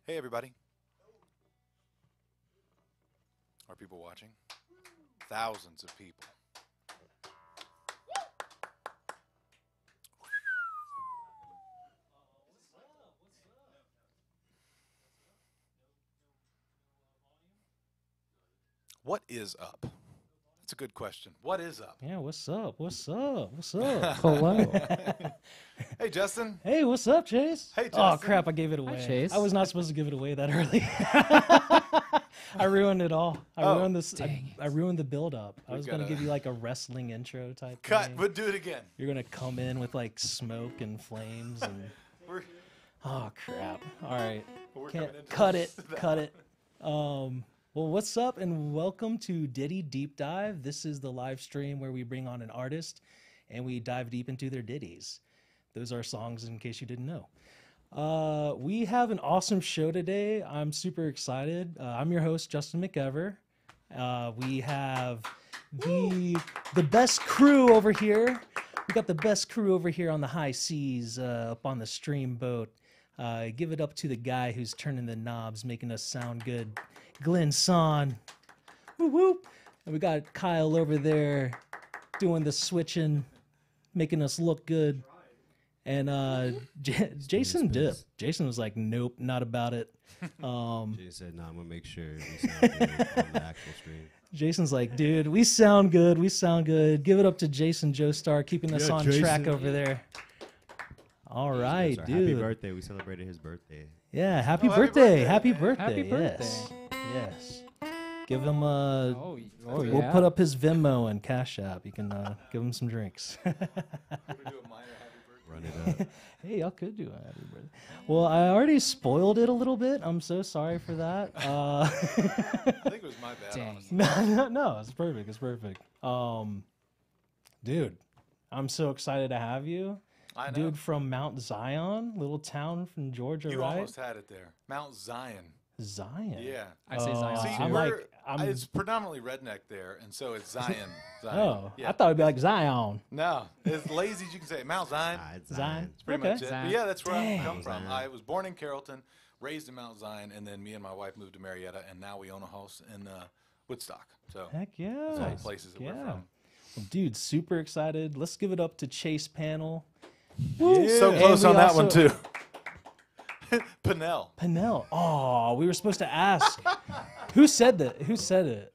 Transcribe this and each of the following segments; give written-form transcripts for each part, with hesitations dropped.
Hey, everybody. Are people watching? Thousands of people. What is up? That's a good question. What is up? Yeah, what's up? What's up? What's up? Hello. Hey, Justin. Hey, what's up, Chase? Hey, Justin. Oh, crap, I gave it away. Chase. I was not supposed to give it away that early. I ruined it all. Ruined this. I ruined the build-up. I was going to give you like a wrestling intro type Cut, thing. but do it again. You're going to come in with like smoke and flames and... Oh, crap. All right. Cut it. Cut it. Well, what's up, and welcome to Ditty Deep Dive. This is the live stream where we bring on an artist and we dive deep into their ditties. Those are songs, in case you didn't know. We have an awesome show today. I'm super excited. I'm your host, Justin McEver. We have the best crew over here. We got the best crew over here on the high seas, up on the stream boat. Give it up to the guy who's turning the knobs, making us sound good. Glenn Son. Whoop, whoop. And we got Kyle over there doing the switching, making us look good. And Jason dipped. Jason was like, nope, not about it. Jason said, no, I'm going to make sure we sound good on the actual stream. Jason's like, dude, we sound good. We sound good. Give it up to Jason Joestar, keeping us on track over there. All right, dude. Happy birthday. We celebrated his birthday. Yeah, happy birthday. Happy birthday. Happy birthday. Yes. Yes. Give him a... We'll put up his Venmo and Cash App. You can give him some drinks. Run it up. Hey, y'all could do a happy birthday. Well, I already spoiled it a little bit. I'm so sorry for that. I think it was my bad, Dang. honestly. No, it's perfect. It's perfect. Dude, I'm so excited to have you. I know. Dude from Mount Zion, little town from Georgia, You right? almost had it there. Mount Zion. Zion. Yeah. I say Zion. See, too. it's predominantly redneck there, and so it's Zion. Zion. Oh, yeah. I thought it'd be like Zion. No, as lazy as you can say it. Mount Zion. It's Zion. Zion. That's pretty Okay. much it. Zion. But yeah, that's where I Dang. come from. Zion. I was born in Carrollton, raised in Mount Zion, and then me and my wife moved to Marietta, and now we own a house in Woodstock. So Heck yeah. that's all the places that we're from. Well, dude, super excited. Let's give it up to Chayse Pannell. So And close we on that one also- too. Pannell. Pannell. Oh, we were supposed to ask. Who said that? Who said it?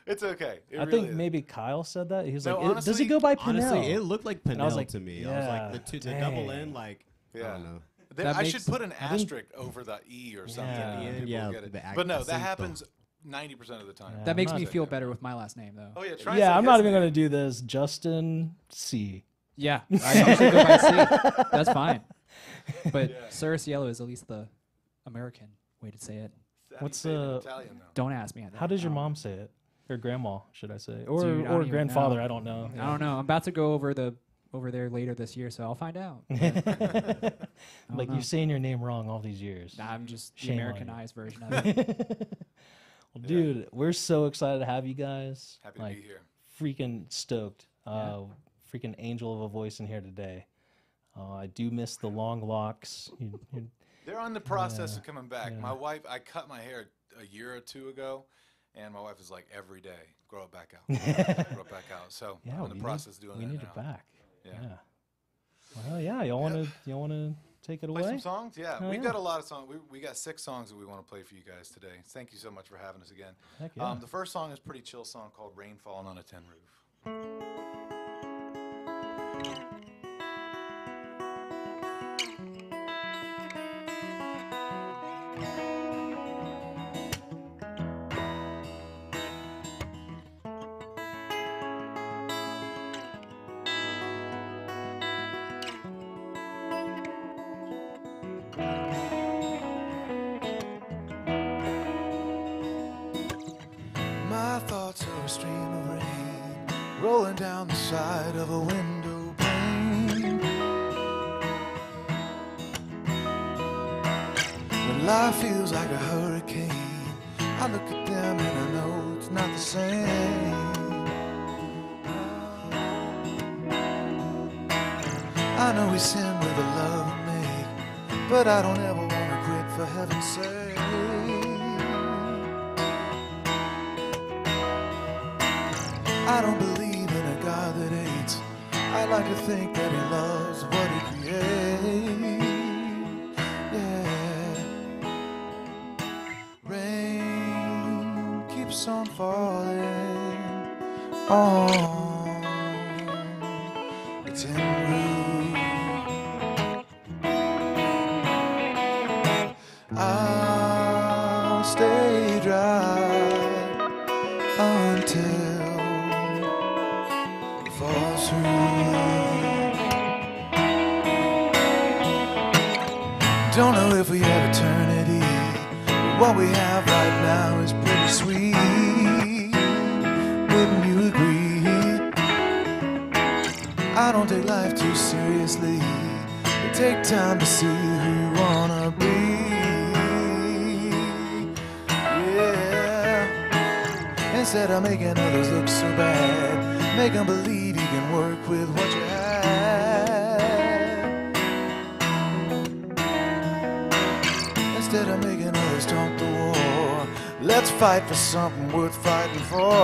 It's okay. It I really think is. maybe Kyle said that. He was No, like, does he honestly- go by Pannell? Honestly, it looked like Pannell like, to me. I yeah, was like, the double dang. N, like, I Yeah. don't know. I That should makes- put an asterisk over the E or something. Yeah. and people Yeah, get it. the But no, acento. that happens 90% of the time. Yeah. That makes I'm me not- feel better with my last name, though. Oh yeah, try and Yeah, say I'm not his even name. going to do this. Justin C. Yeah, I usually go by C. That's fine. But Sir Cielo is at least the American way to say it. How do you What's, say it in Italian though? Don't ask me. How does your mom say it? Or grandma, should I say? Or Dude, I don't or even grandfather, know. I don't know. I don't know. I'm about to go over there later this year, so I'll find out. Like know. you're saying your name wrong all these years. Nah, I'm just the Shame on you. Americanized version of it. Well, dude, we're so excited to have you guys. Happy to like, be here. freaking stoked. Freaking angel of a voice in here today. I do miss the long locks. They're on the process Yeah, of coming back. yeah. My wife, I cut my hair a year or two ago, and my wife is like, every day, grow it back out. Grow it back out. So Yeah, I'm in the we process of doing we that need now. it back. Yeah. Well, yeah. Y'all wanna take it Play away? some songs? Yeah. Oh, We've yeah. got a lot of songs. We got 6 songs that we want to play for you guys today. Thank you so much for having us again. Heck yeah. The first song is a pretty chill song called Rain Falling on a Tin Roof. My thoughts are a stream of rain rolling down the side of a window pane. When life feels like a hurricane, I look at them and I know it's not the same. I know we sin with the love we make, but I don't ever want to quit for heaven say. I don't believe in a God that hates. I like to think that he loves what he creates. Yeah. Rain keeps on falling on the tin roof. I'll stay dry until it falls through. Don't know if we have eternity, but what we have right now is pretty sweet. Wouldn't you agree? I don't take life too seriously, but take time to see who you wanna be. Yeah. Instead of making others look so bad, make them believe you can work with what you have. Instead of making others taunt the war, let's fight for something worth fighting for.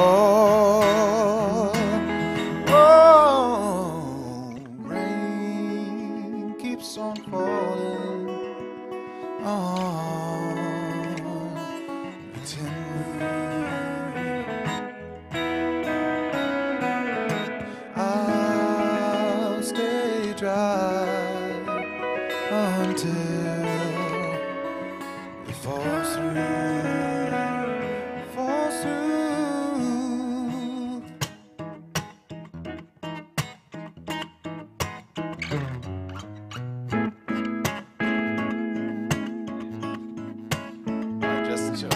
Oh, rain keeps on falling on the tin roof. I'll stay dry until it falls through, falls through. Just the shows.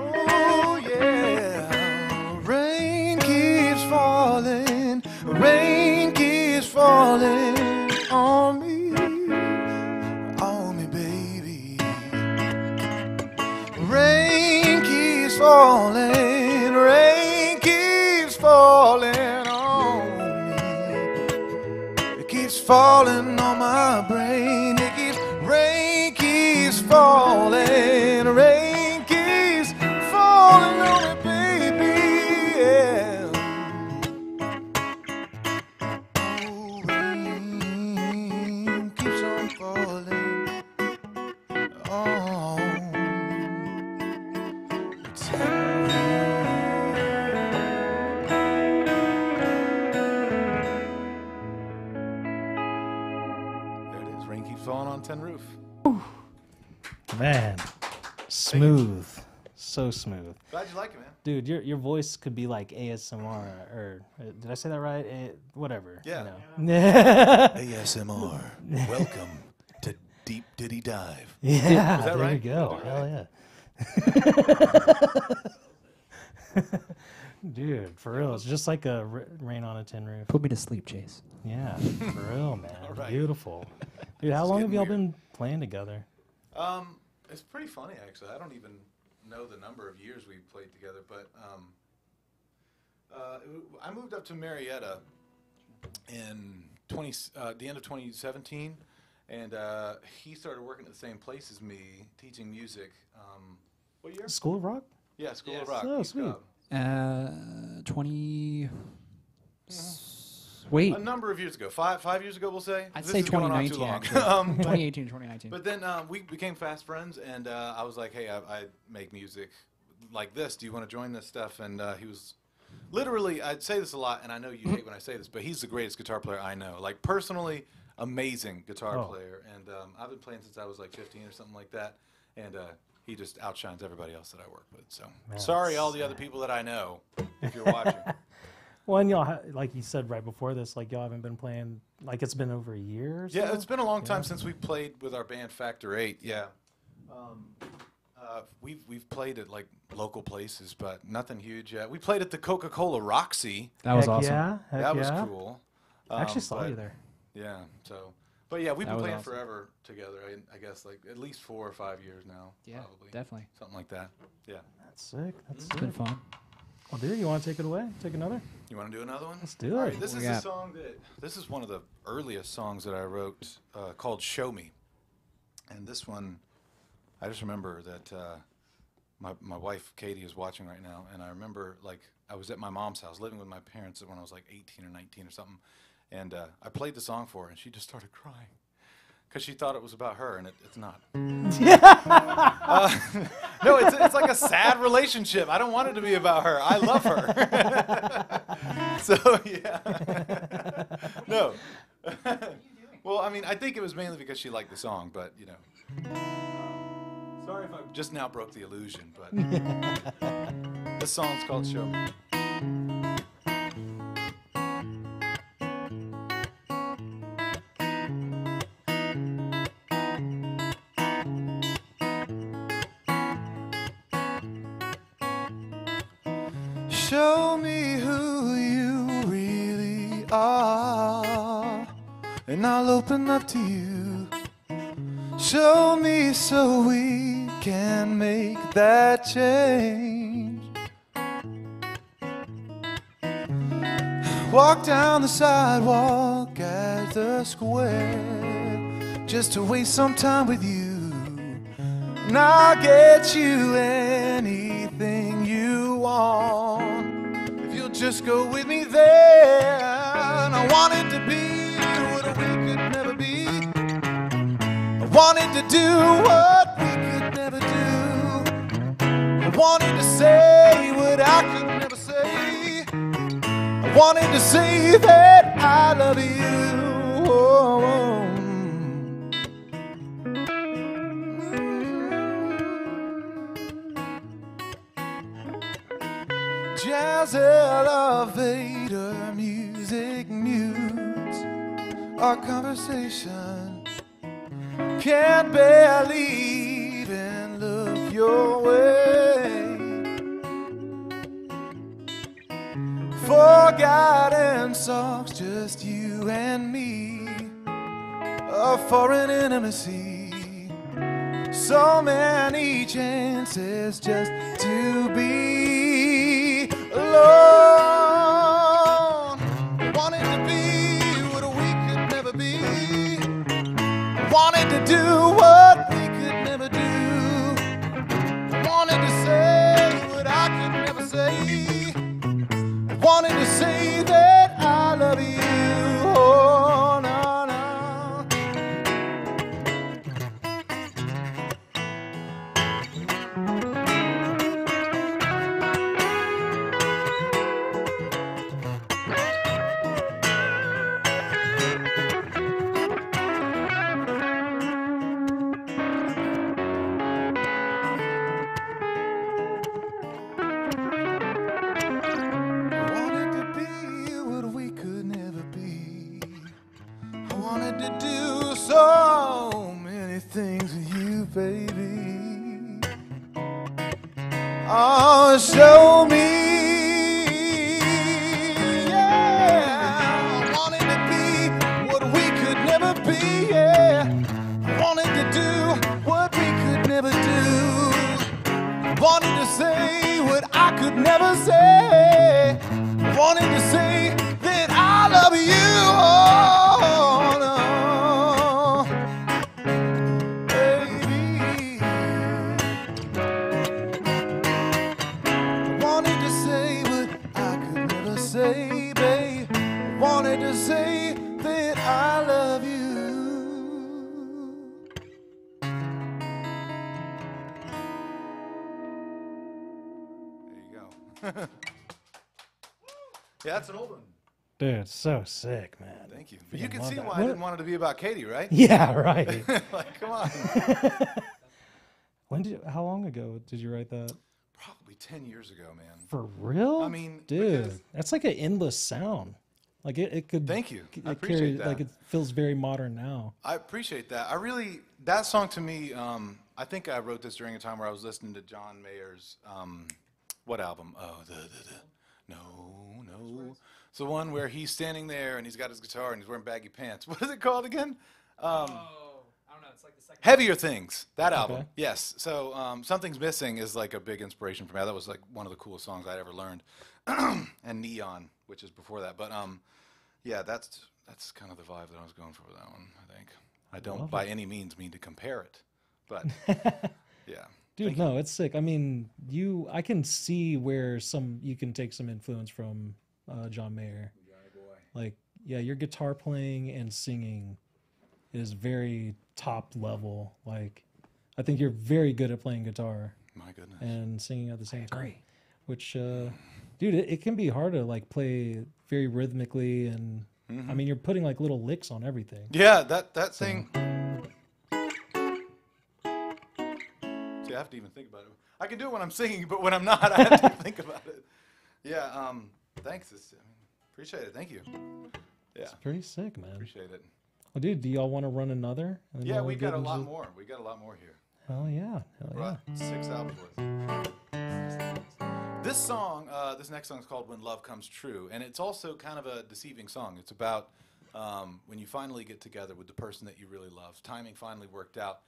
Oh yeah, rain keeps falling, rain keeps falling on me, baby. Rain keeps falling, rain keeps falling on me. It keeps falling on my brain. It keeps, rain keeps falling, rain keeps falling on me, baby. Yeah. Oh, rain keeps on falling on the tin roof. There it is. Rain keeps falling on tin roof. Man, smooth, so smooth, Glad you like it, man. dude. Your voice could be like ASMR, or did I say that right? Whatever. Yeah. You know. ASMR. Welcome to Deep Ditty Dive. Yeah, Was that there right? you go. Was Hell yeah. Dude, for real, it's just like a rain on a tin roof. Put me to sleep, Chase. Yeah, for real, man. All right. Beautiful. Dude, how It's long have getting y'all weird. been playing together? It's pretty funny, actually. I don't even know the number of years we played together, but I moved up to Marietta in the end of 2017, and he started working at the same place as me, teaching music. What year? School of Rock? Yeah, School of Yes. Rock. Oh, East sweet. Cobb. 20. Wait, A number of years ago, five years ago, we'll say. I'd This say is going on too 2019. long. Actually. But- 2018, 2019. But then we became fast friends, and I was like, hey, I make music like this. Do you want to join this stuff? And he was literally, I'd say this a lot, and I know you hate when I say this, but he's the greatest guitar player I know. Like, personally, amazing guitar player. And I've been playing since I was like 15 or something like that. And he just outshines everybody else that I work with. So sorry, all the other people that I know, if you're watching. Well, and y'all, like you said right before this, like y'all haven't been playing, like it's been over a year or so? Yeah, it's been a long time since we played with our band Factor 8. Yeah, we've played at like local places, but nothing huge yet. We played at the Coca-Cola Roxy. That was Heck awesome. Yeah, heck That was yeah. cool. I actually saw but you there. Yeah. So, but yeah, we've That been was playing awesome. forever together. I guess like at least 4 or 5 years now. Yeah, probably. definitely. Something like that. Yeah. That's sick. That's It's been sick. fun. Well, dude, you want to take it away? Take another? You want to do another one? Let's do All it. right, this What is we a got? song this is one of the earliest songs that I wrote called "Show Me," and this one, I just remember that my wife Katie is watching right now, and I remember like I was at my mom's house living with my parents when I was like 18 or 19 or something, and I played the song for her, and she just started crying. Because she thought it was about her, and it's not. No, it's like a sad relationship. I don't want it to be about her. I love her. So, yeah. No. Well, I mean, I think it was mainly because she liked the song, but, you know. Sorry if I just now broke the illusion, but this song's called Show Me. Show me who you really are, and I'll open up to you. Show me so we can make that change. Walk down the sidewalk at the square just to waste some time with you, and I'll get you anything you want if you'll just go with me there. And I want it to be what we could never be. I wanted to do what we could never do. I wanted to say what I could never say. I wanted to say that I love you. Oh. Jazz elevator music mutes our conversation. Can't barely even look your way. Forgotten songs, just you and me. A foreign intimacy. So many chances just to be alone. Wanted to be what we could never be. Wanted to do what we could never do. Wanted to say what I could never say. Wanted to say that I love you. Oh, no, no. Wanted to be what we could never be. I wanted to do so many things with you, baby. Oh, show me. Yeah. I wanted to be what we could never be. Yeah. I wanted to do what we could never do. Wanted to say what I could never say. Wanted to say that I love you. Oh, no. Baby. Wanted to say what I could never say, babe. Wanted to say that I love you. There you go. Yeah, that's an old one. Dude, so sick, man. Thank you. But you Freaking can love see that. why I didn't want it to be about Katie, right? Yeah, right. Like, come on. How long ago did you write that? Probably 10 years ago, man. For real? I mean, dude, because- that's like an endless sound. Like it could. Thank you. I it appreciate carry- that. Like it feels very modern now. I appreciate that. That song to me, I think I wrote this during a time where I was listening to John Mayer's, what album? Oh, No. It's the one where he's standing there and he's got his guitar and he's wearing baggy pants. What is it called again? I don't know. It's like the second. Heavier Things. That album. Okay. Yes. So Something's Missing is like a big inspiration for me. That was like one of the coolest songs I'd ever learned. And Neon, which is before that. But yeah, that's kind of the vibe that I was going for with that one, I think. I don't by any means mean to compare it, but yeah. Dude, no, it's sick. I mean, I can see where you can take some influence from John Mayer. Johnny boy. Like, yeah, your guitar playing and singing is very top level. Like, I think you're very good at playing guitar My goodness. and singing at the same time. Which, dude, it can be hard to like play very rhythmically, and I mean, you're putting like little licks on everything. Yeah, that thing. See, I have to even think about it. I can do it when I'm singing, but when I'm not, I have to think about it. Yeah. Thanks. Appreciate it. Thank you. Yeah. It's pretty sick, man. Appreciate it. Well, dude, do y'all want to run another? And then Yeah, we'll we got get a lot into- more. We got a lot more here. Hell yeah. Hell yeah. Brought 6 albums worth. This song, this next song is called "When Love Comes True," and it's also kind of a deceiving song. It's about when you finally get together with the person that you really love. Timing finally worked out,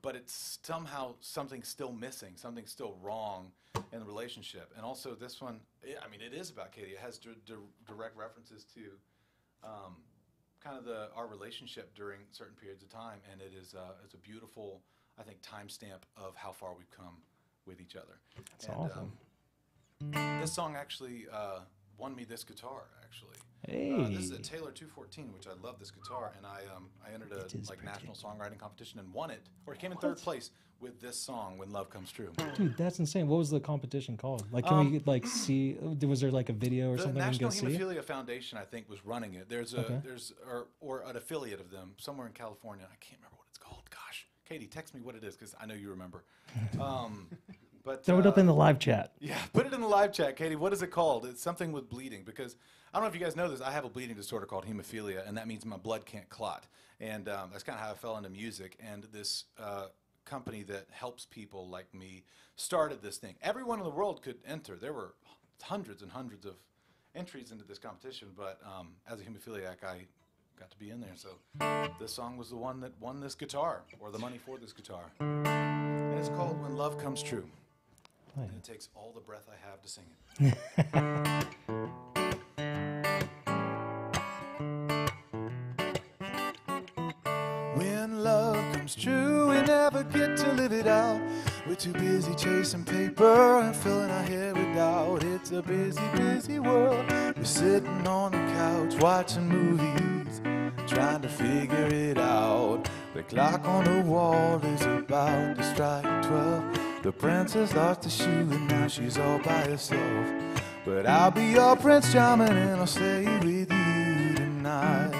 but it's somehow something's still missing, something's still wrong in the relationship. And also this one, I mean, it is about Katie. It has direct references to kind of our relationship during certain periods of time, and it's a beautiful, I think, timestamp of how far we've come with each other. That's awesome. This song actually won me this guitar. Actually, Hey. this is a Taylor 214, which I love this guitar, and I entered a national songwriting competition and won it, or came in 3rd place with this song, "When Love Comes True." Dude, that's insane. What was the competition called? Like, can we like see? Was there like a video or The something we National can go see? Hemophilia Foundation, I think, was running it. There's or an affiliate of them somewhere in California. I can't remember what it's called. Gosh, Katie, text me what it is because I know you remember. But Throw it up in the live chat. Yeah, put it in the live chat, Katie. What is it called? It's something with bleeding, because I don't know if you guys know this. I have a bleeding disorder called hemophilia, and that means my blood can't clot. And that's kind of how I fell into music. And this company that helps people like me started this thing. Everyone in the world could enter. There were hundreds and hundreds of entries into this competition, but as a hemophiliac, I got to be in there. So this song was the one that won this guitar, or the money for this guitar. And it's called "When Love Comes True." And it takes all the breath I have to sing it. When love comes true, we never get to live it out. We're too busy chasing paper and filling our head with doubt. It's a busy, busy world. We're sitting on the couch watching movies, trying to figure it out. The clock on the wall is about to strike 12. The princess lost the shoe and now she's all by herself. But I'll be your Prince Charming and I'll stay with you tonight.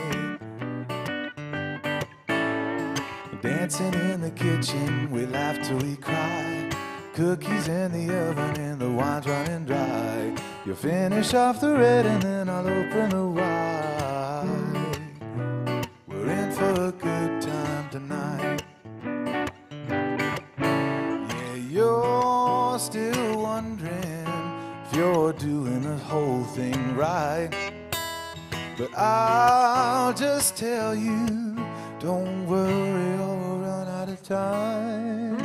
Dancing in the kitchen, we laugh till we cry. Cookies in the oven and the wine's running dry. You'll finish off the red and then I'll open the wine. We're in for a good time tonight. You're still wondering if you're doing the whole thing right. But I'll just tell you, don't worry, I'll run out of time.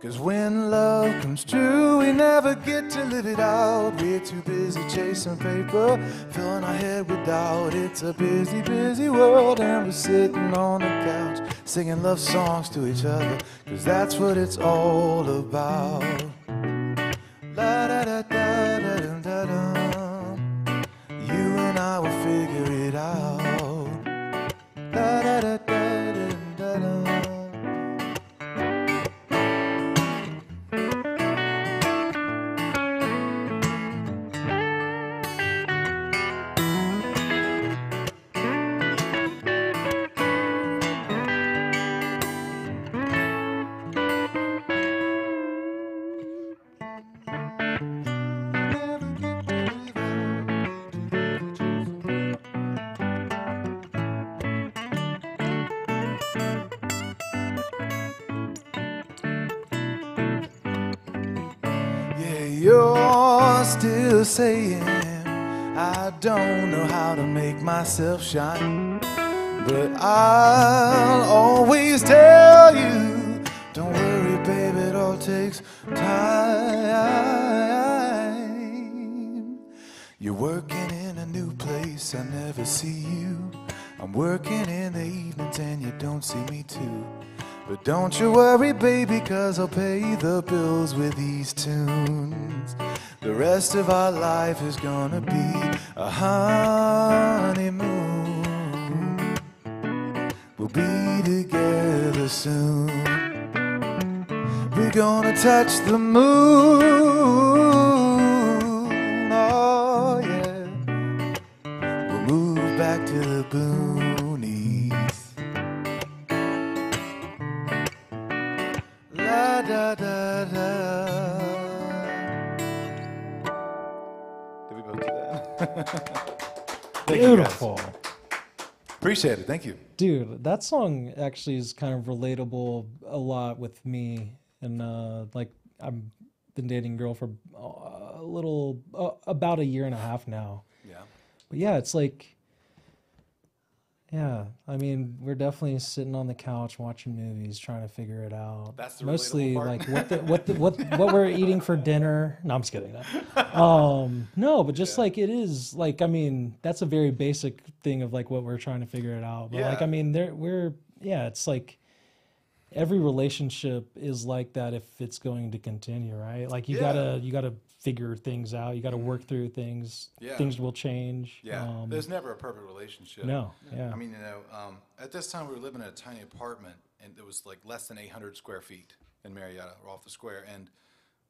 'Cause when love comes true, we never get to live it out. We're too busy chasing paper, filling our head with doubt. It's a busy, busy world, and we're sitting on the couch singing love songs to each other, 'cause that's what it's all about. La da da da da da da da. You and I will figure it out. La da da da da da da. You're still saying I don't know how to make myself shine, but I'll always tell you, don't worry, baby, it all takes time. You're working in a new place, I never see you. I'm working in the evenings and you don't see me too. But don't you worry, baby, 'cause I'll pay the bills with these tunes. The rest of our life is gonna be a honeymoon. We'll be together soon. We're gonna touch the moon. Oh yeah. We'll move back to the boonies. La da da da. Did we both do that? Beautiful. Appreciate it. Thank you. Dude, that song actually is kind of relatable a lot with me. And like, I've been dating a girl for about a year and a half now. Yeah. But yeah, it's like, yeah, I mean, we're definitely sitting on the couch watching movies, trying to figure it out. That's the mostly relatable like what we're eating for dinner. No, I'm just kidding. No, but just like it is like, I mean, that's a very basic thing of like what we're trying to figure it out. But like, I mean, it's like every relationship is like that if it's going to continue, right? Like you gotta figure things out. You gotta work through things. Yeah. Things will change. Yeah. There's never a perfect relationship. No. Yeah. I mean, at this time we were living in a tiny apartment, and it was like less than 800 square feet in Marietta, or off the square. And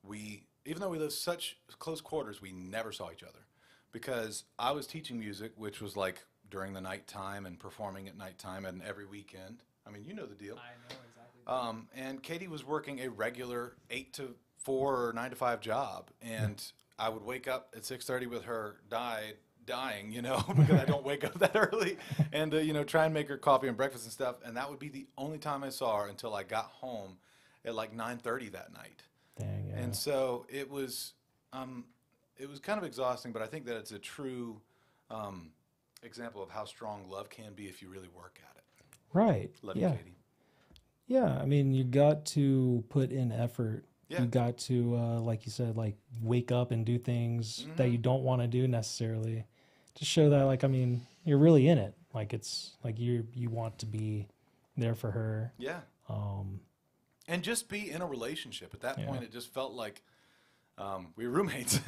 even though we lived such close quarters, we never saw each other, because I was teaching music, which was like during the nighttime and performing at nighttime and every weekend. I mean, you know the deal. I know exactly. And Katie was working a regular 8 to 4 or 9 to 5 job, and I would wake up at 6:30 with her dying, because I don't wake up that early, and try and make her coffee and breakfast and stuff, and that would be the only time I saw her until I got home at like 9:30 that night. Dang, yeah. And so it was kind of exhausting, but I think that it's a true example of how strong love can be if you really work at it. Right. Love you, Katie. Yeah, I mean, you got to put in effort. Yeah. You got to, like you said, like wake up and do things that you don't want to do necessarily, to show that, like, I mean, you're really in it. Like it's like you want to be there for her. Yeah. And just be in a relationship. At that point, it just felt like we were roommates,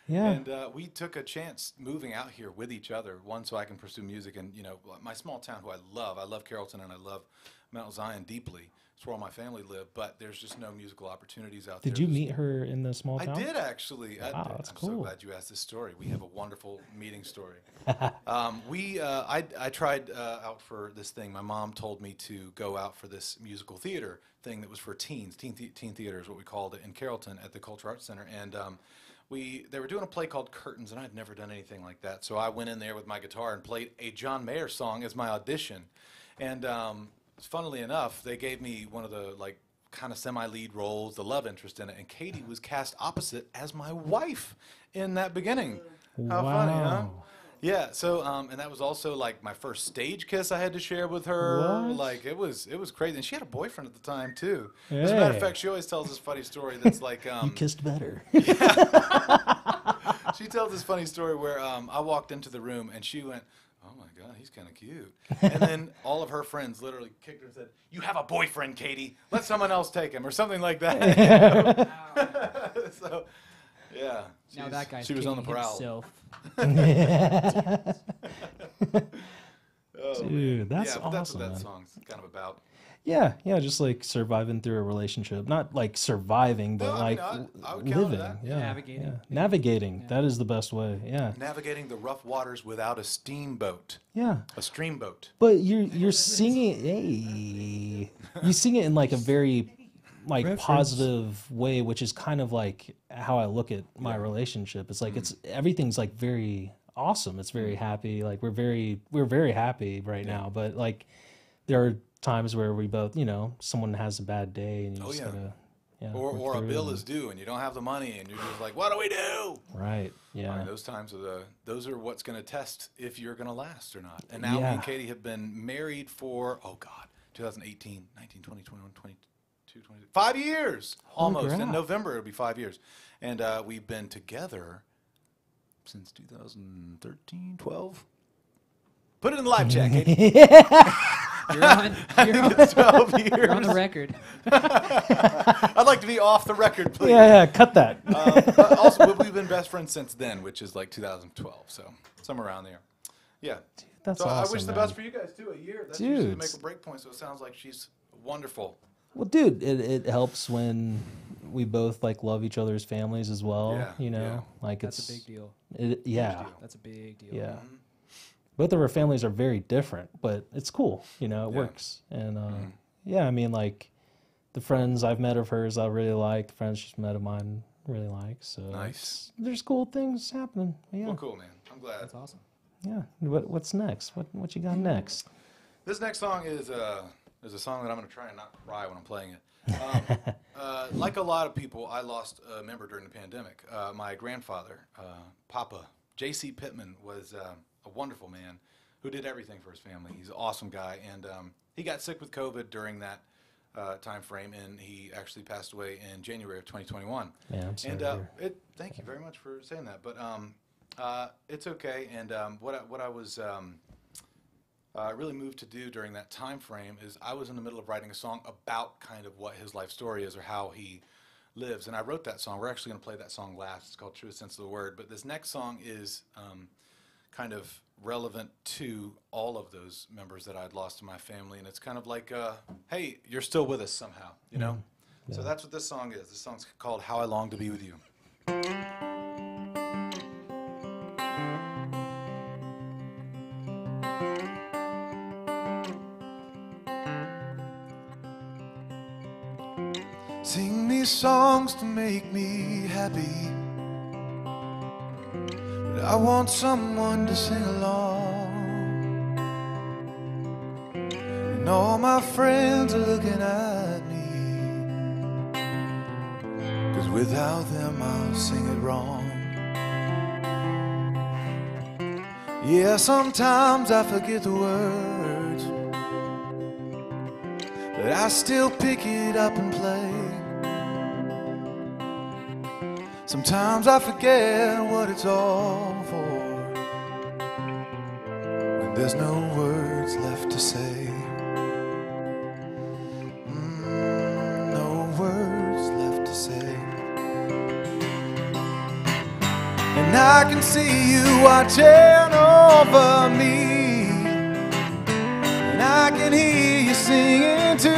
Yeah. And we took a chance moving out here with each other, one, so I can pursue music. And, my small town, who I love Carrollton, and I love Mount Zion deeply. It's where all my family live, but there's just no musical opportunities out there. Did you meet her in the small town? I did, actually. Wow, that's cool. I'm so glad you asked this story. We have a wonderful meeting story. I tried out for this thing. My mom told me to go out for this musical theater thing that was for teens. Teen theater is what we called it in Carrollton at the Cultural Arts Center. And they were doing a play called Curtains, and I'd never done anything like that. So I went in there with my guitar and played a John Mayer song as my audition. And funnily enough, they gave me one of the like kind of semi-lead roles, the love interest in it, and Katie was cast opposite as my wife in that beginning. How funny, huh? Yeah. So and that was also like my first stage kiss I had to share with her. What? Like it was crazy, and she had a boyfriend at the time too. As a matter of fact, she always tells this funny story that's like you kissed better. She tells this funny story where I walked into the room and she went, "Oh my God, he's kind of cute." And then all of her friends literally kicked her and said, "You have a boyfriend, Katie. Let someone else take him," or something like that. So, yeah. Now that guy's she was on the prowl. himself. Dude, that's yeah, awesome. That's what that song's kind of about. Yeah, just like surviving through a relationship. Not like surviving, but I would count living. that. Yeah. Navigating. Yeah. Navigating. Yeah. That is the best way. Yeah. Navigating the rough waters without a steamboat. Yeah. A streamboat. But you're singing you sing it in like a very like positive way, which is kind of like how I look at my relationship. It's like everything's like very awesome. It's very happy. Like we're very happy right now, but like there are times where we both, someone has a bad day and you just gotta Yeah. Or a bill is due and you don't have the money and you're just like, what do we do? Right. Yeah. I mean, those are what's going to test if you're going to last or not. And now me and Katie have been married for 2018, 19, 20, 21, 22, 23, 5 years almost. In November it'll be 5 years, and we've been together since 2013, 12. Put it in the live chat, Katie. You're on 12 years. You're on the record. I'd like to be off the record, please. Yeah, cut that. But also, we've been best friends since then, which is like 2012, so somewhere around there. Yeah. That's so awesome, I wish the man. best for you guys too. A year. That's usually the make or break point. So it sounds like she's wonderful. Well, dude, it helps when we both like love each other's families as well. Yeah, You know, yeah. like That's it's a big deal. Yeah. That's a big deal. Yeah. Both of our families are very different, but it's cool. You know, it Yeah. works. And yeah, I mean, like the friends I've met of hers, I really like. The friends she's met of mine, really like. So Nice. there's cool things happening. Yeah. Well, cool, man. I'm glad. That's awesome. Yeah. What's next? What you got next? This next song is a song that I'm going to try and not cry when I'm playing it. Like a lot of people, I lost a member during the pandemic. My grandfather, Papa, Chayse Pannell, was a wonderful man who did everything for his family. He's an awesome guy, and he got sick with COVID during that time frame, and he actually passed away in January of 2021. Yeah, I'm sorry And to hear. thank you very much for saying that. But it's okay. And what I was really moved to do during that time frame is I was in the middle of writing a song about kind of what his life story is or how he lives. And I wrote that song. We're actually going to play that song last. It's called Truest Sense of the Word. But this next song is kind of relevant to all of those members that I'd lost in my family. And it's kind of like, hey, you're still with us somehow, you know? So that's what this song is. This song's called How I Long to Be With You. Sing me songs to make me happy, but I want someone to sing along. And all my friends are looking at me, 'cause without them I'll sing it wrong. Yeah, sometimes I forget the words, but I still pick it up and play. Sometimes I forget what it's all for, when there's no words left to say. No words left to say. And I can see you watching over me, and I can hear you singing too,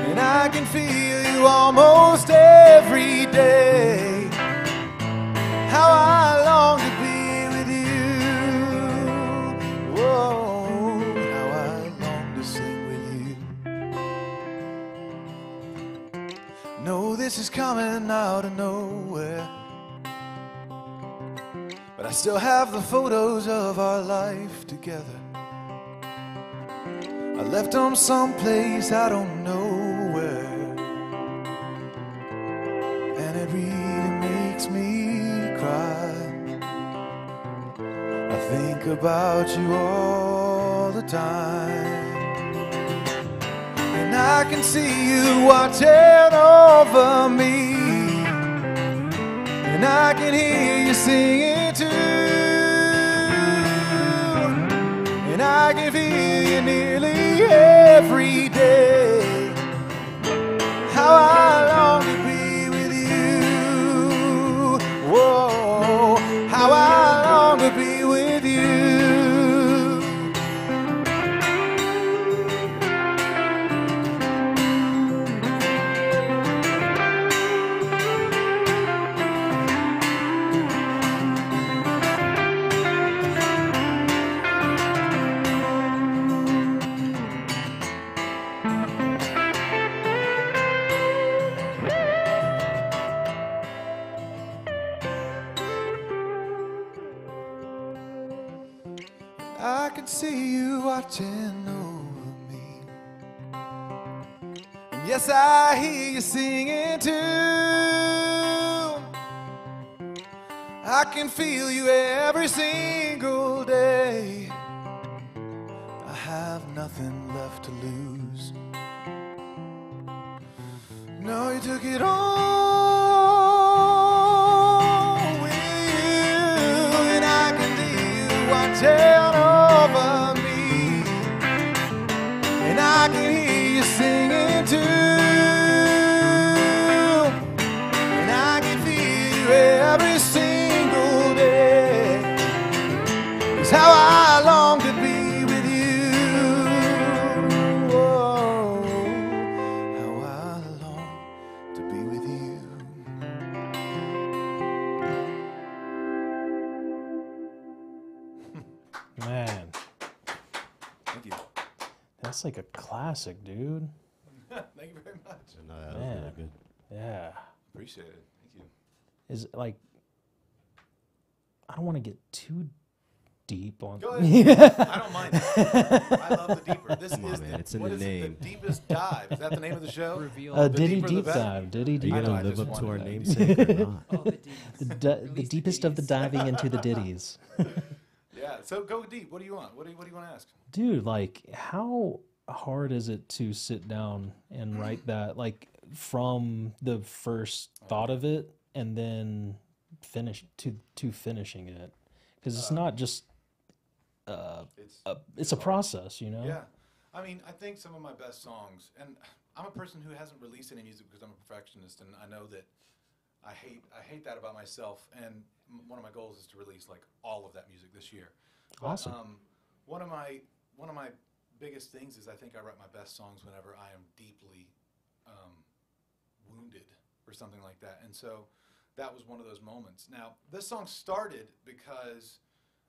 and I can feel you almost every day. How I long to be with you. Whoa, how I long to sing with you. No, this is coming out of nowhere, but I still have the photos of our life together. I left them someplace I don't know where, and it really makes me cry. I think about you all the time, and I can see you watching over me, and I can hear you singing too, and I can feel you nearly every day. How I long to be with you. Whoa, how I long to be with you. I can see you watching over me, Yes, I hear you singing too. I can feel you every single day. I have nothing left to lose. No, you took it all with you, and I can hear you watching over me, and I can hear you singing too, and I can feel you every single day. It's how I long to be with you. Oh, how I long to be with you. Man, Thank you. that's like a classic, dude. Thank you very much. No, that was Man. really good. Yeah. Appreciate it. Thank you. Is it like, I don't want to get too deep on. Go ahead. I don't mind. I love the deeper. This Come on, is man, the, it's in what the is it? name. The deepest dive. Is that the name of the show? Reveal. The Ditty deeper the Deep better? Dive. Ditty Are Deep you I know, gonna I live just up to our wanted that. namesake or not? Oh, the ditties. The deepest of the diving into the ditties. Yeah. So go deep. What do you want? What do you want to ask? Dude, like, how hard is it to sit down and write that, like, from the first thought of it and then finish to finishing it? Because it's not just it's a process, you know. Yeah. I mean, I think some of my best songs, and I'm a person who hasn't released any music because I'm a perfectionist, and I know that I hate that about myself. And one of my goals is to release like all of that music this year. But, Awesome. one of my biggest things is I think I write my best songs whenever I am deeply wounded or something like that. And so that was one of those moments. Now, this song started because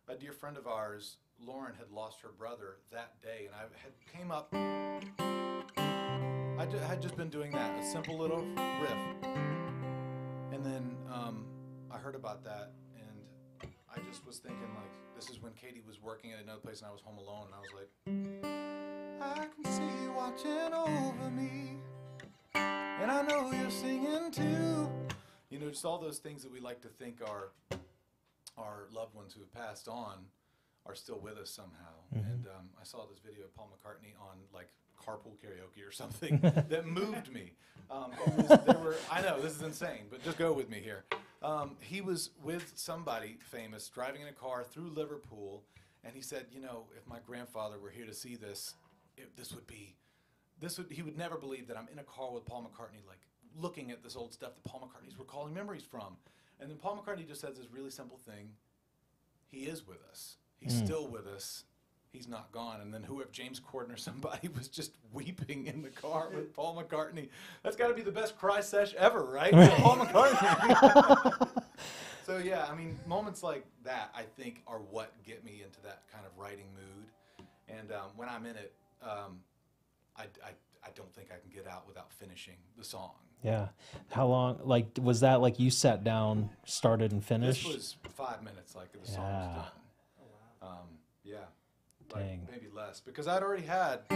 a dear friend of ours, Lauren, had lost her brother that day, and I came up. I had just been doing that, a simple little riff, and then I heard about that, and I just was thinking, like, this is when Katie was working at another place, and I was home alone, and I was like, I can see you watching over me, and I know you're singing too. You know, just all those things that we like to think are our loved ones who have passed on are still with us somehow. Mm-hmm. And I saw this video of Paul McCartney on like carpool karaoke or something that moved me. I know this is insane, but just go with me here. He was with somebody famous driving in a car through Liverpool, and he said, you know, if my grandfather were here to see this, he would never believe that I'm in a car with Paul McCartney, like looking at this old stuff that Paul McCartney's recalling memories from. And then Paul McCartney just says this really simple thing. He is with us. He's still with us. He's not gone. And then whoever, James Corden or somebody, was just weeping in the car with Paul McCartney. That's got to be the best cry sesh ever, right? With Paul McCartney. So yeah, I mean, moments like that, I think, are what get me into that kind of writing mood. And when I'm in it, I don't think I can get out without finishing the song. Yeah. How long? Like, was that like you sat down, started, and finished? This was 5 minutes, like the song was done. Oh, wow. Yeah. Dang. Like, maybe less, because I'd already had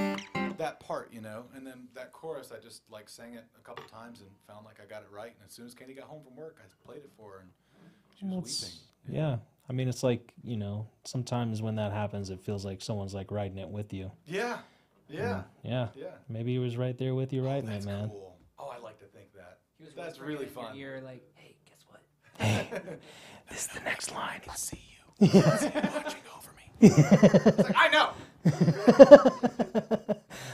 that part, you know, and then that chorus, I just like sang it a couple times and found like I got it right. And as soon as Katie got home from work, I played it for her, and she was weeping. Yeah. I mean, it's like, you know, sometimes when that happens, it feels like someone's like writing it with you. Yeah. Yeah. Yeah. Yeah. Maybe he was right there with you writing That's it, man. cool. Oh, I like to think that. He was That's whispering really in your fun. ear, like, hey, guess what? Hey, this is the next line. I can see you. Watching over me. It's like, I know.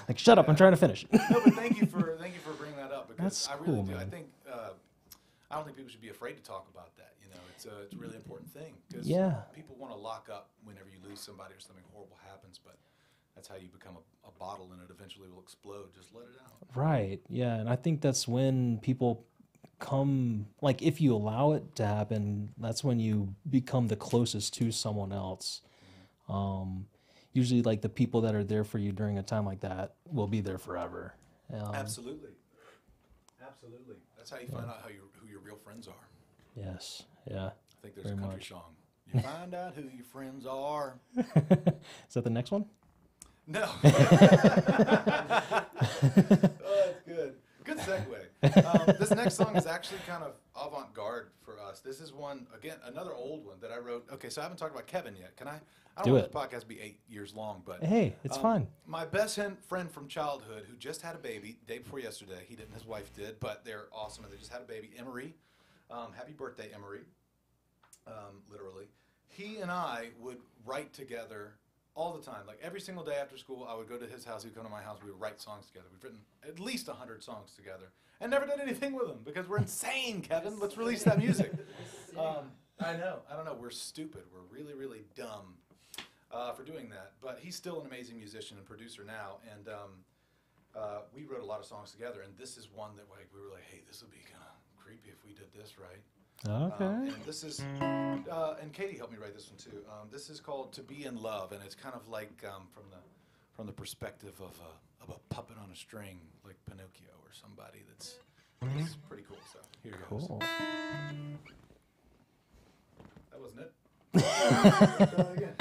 Like, shut up! I'm trying to finish. No, but thank you for bringing that up, because That's I really cool, do. I man. think I don't think people should be afraid to talk about that. You know, it's a really important thing, because Yeah. people want to lock up whenever you lose somebody or something horrible happens, but that's how you become a bottle, and it eventually will explode. Just let it out. Right. Yeah. And I think that's when people come, like, if you allow it to happen, that's when you become the closest to someone else. Usually, like, the people that are there for you during a time like that will be there forever. Absolutely. Absolutely. That's how you find out who your real friends are. Yes. Yeah. I think there's Very a country much. song. You find out who your friends are. Is that the next one? No. Oh, that's good. Good segue. This next song is actually kind of avant-garde for us. This is one, again, another old one that I wrote. Okay, so I haven't talked about Kevin yet. Can I? I don't want this podcast to be 8 years long, but hey, it's fun. My best friend from childhood who just had a baby day before yesterday. He didn't. His wife did, but they're awesome, and they just had a baby. Emery, happy birthday, Emery. Literally, he and I would write together all the time. Like every single day after school, I would go to his house. He'd come to my house. We would write songs together. We've written at least 100 songs together, and never did anything with them because we're insane, Kevin. Let's release that music. I know. I don't know. We're stupid. We're really, really dumb for doing that. But he's still an amazing musician and producer now, and we wrote a lot of songs together. And this is one that we were like, hey, this would be kind of creepy if we did this right. Okay. And this is, and Katie helped me write this one too. This is called "To Be in Love," and it's kind of like from the perspective of a puppet on a string, like Pinocchio or somebody. That's pretty cool. So here it goes. Cool. That wasn't it. Try it again.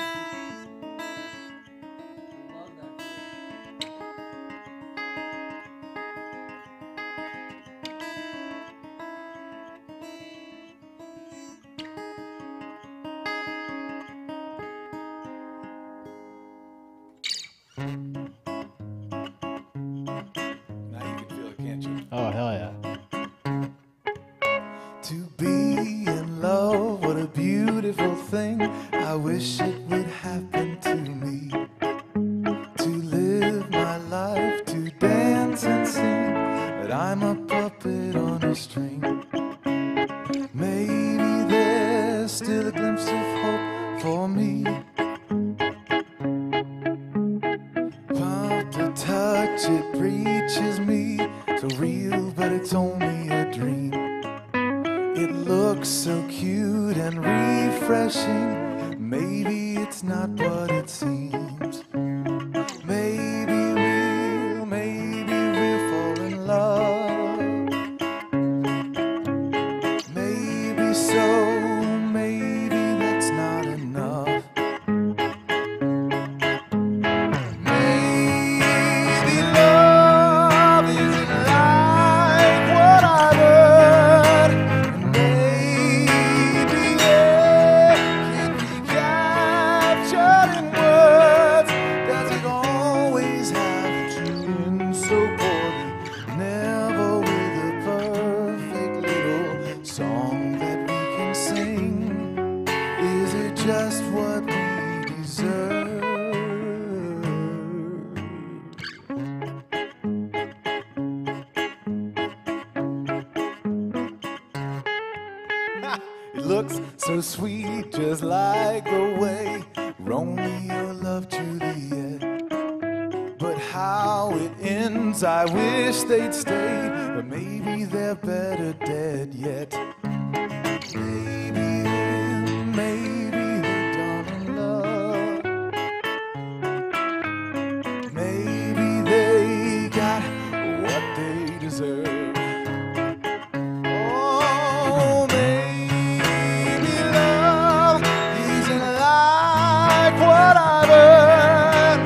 Now you can feel it, can't you? Oh, hell yeah. To be in love, what a beautiful thing. I wish it would happen to me. To live my life, to dance and sing, but I'm a puppet on a string. Maybe there's still a glimpse of hope for me. But to touch it reaches me, so real, but it's only a dream. It looks so cute and refreshing. Maybe it's not what it seems. Maybe we'll fall in love. Maybe so, maybe that's not enough. Maybe love isn't like what I've heard. Maybe it can't be captured in words. Does it always have to end so poorly? Never with a perfect little song that we can sing. Is it just what we deserve? It looks so sweet, just like the way Romeo loved Juliet. But how it ends, I wish they'd stayed. But maybe they're better dead yet. Maybe they're done in love. Maybe they got what they deserve. Oh, maybe love isn't like what I've heard.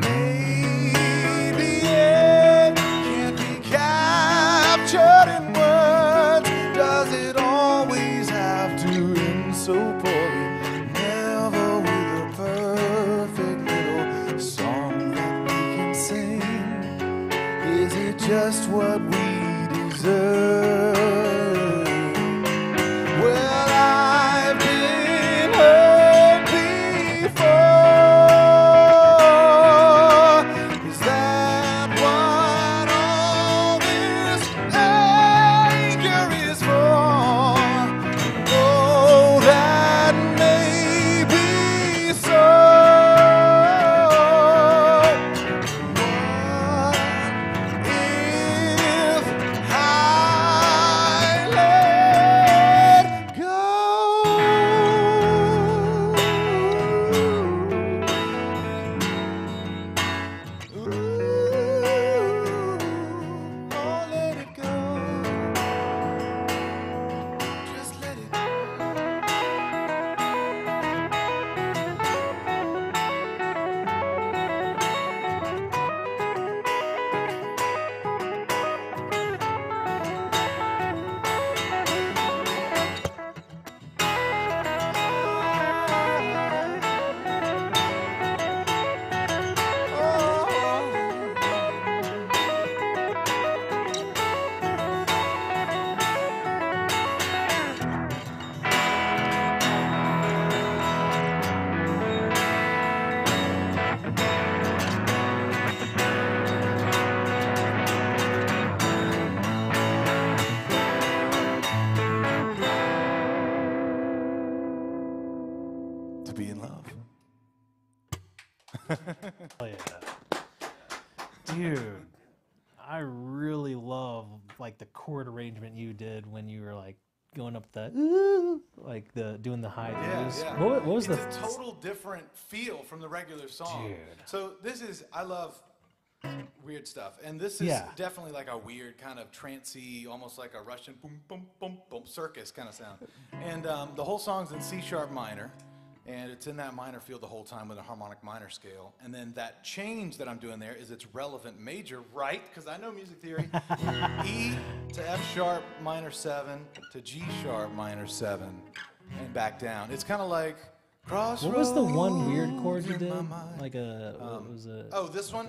Maybe it can't be captured in words. Does it always have to end so poorly? Never with a perfect little song that we can sing. Is it just what we deserve? Well, I've been hurt before. Is that what all this anger is for? Oh, that may be so. What if I Oh yeah, dude. I really love like the chord arrangement you did when you were like going up the like the doing the high E's. Yeah. What was it's the a total different feel from the regular song. Dude. So this is, I love weird stuff, and this is definitely like a weird kind of trancey, almost like a Russian boom boom boom boom circus kind of sound. And the whole song's in C sharp minor, and it's in that minor field the whole time with a harmonic minor scale. And then that change that I'm doing there is its relevant major, right? Because I know music theory. E to F sharp minor 7 to G sharp minor 7, and back down. It's kind of like crossroads. What was the one weird chord you did? Like a what was it? Oh, this one.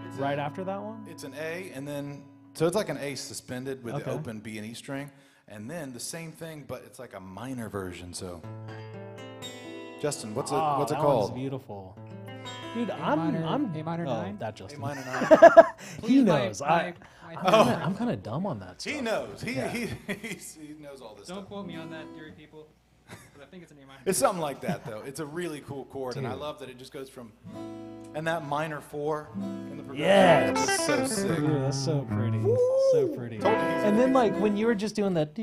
It's Right after that one? It's an A, and then so it's like an A suspended with the open B and E string, and then the same thing, but it's like a minor version. So, Justin, what's it that called? one's beautiful. Dude, A I'm minor oh, 9? that Justin. A minor 9. He knows. My I'm kind of dumb on that stuff. He knows. He knows all this Don't stuff. quote me on that, dear people. But I think it's an A minor. It's something like that, though. It's a really cool chord, and I love that it just goes from, and that minor 4 in the progression. Yes. It's just so sick. Ooh, that's so pretty. So pretty. Told you he's And then amazing. like when you were just doing that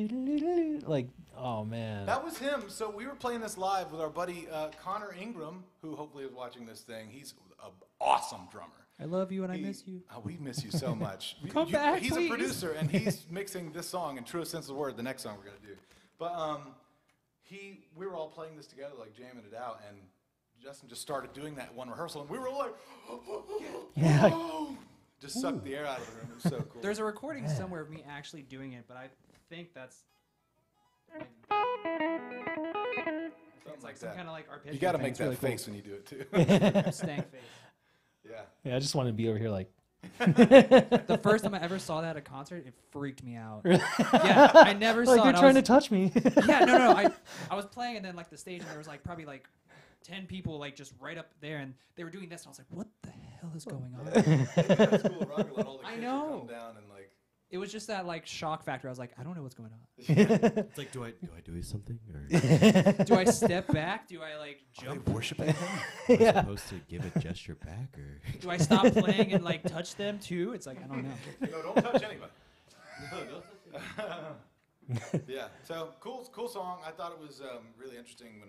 like oh man. That was him. So we were playing this live with our buddy Connor Ingram, who hopefully is watching this thing. He's an awesome drummer. I love you and I miss you. Oh, we miss you so much. Come back, he's please. a producer, and he's mixing this song in truest sense of the word, the next song we're going to do. But we were all playing this together, like jamming it out, and Justin just started doing that one rehearsal, and we were all like, Yeah. just sucked the air out of the room. It was so cool. There's a recording somewhere of me actually doing it, but I think that's Something like some that. kind of like arpeggio. You got to thing. make It's that really cool. face when you do it, too. Stank face. Yeah. Yeah, I just wanted to be over here like The first time I ever saw that at a concert, it freaked me out. Yeah, I never like saw you're it. trying to touch me. Yeah, no. I was playing, and then like the stage, and there was like probably like 10 people like just right up there, and they were doing this, and I was like, what the hell is going on? That's cool. Rock and let all the I kids know. come down and like. It was just that like shock factor. I was like, I don't know what's going on. It's like, do I do something? Or Do I step back? Do I like jump? Worshiping him? am I supposed to give a gesture back? Or Do I stop playing and like touch them too? It's like, I don't know. No, don't touch anybody. Yeah, so cool song. I thought it was really interesting. When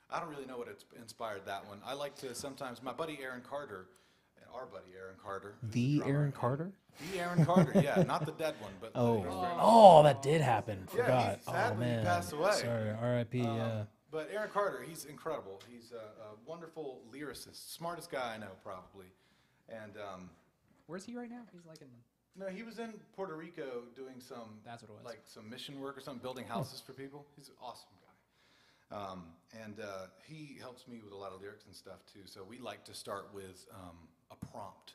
I don't really know what inspired that one. I like to sometimes, my buddy Aaron Carter, our buddy Aaron Carter. who's The drummer, Aaron Carter? The Aaron Carter, yeah, not the dead one, but Oh, that did happen. Yeah, Forgot. he sadly Oh man. passed away. Sorry. R.I.P. Yeah. But Aaron Carter, he's incredible. He's a wonderful lyricist, smartest guy I know probably, and Where's he right now? He's like in. no, he was in Puerto Rico doing some That's what it was. like some mission work or something, building houses for people. He's an awesome guy. And he helps me with a lot of lyrics and stuff too. So we like to start with a prompt.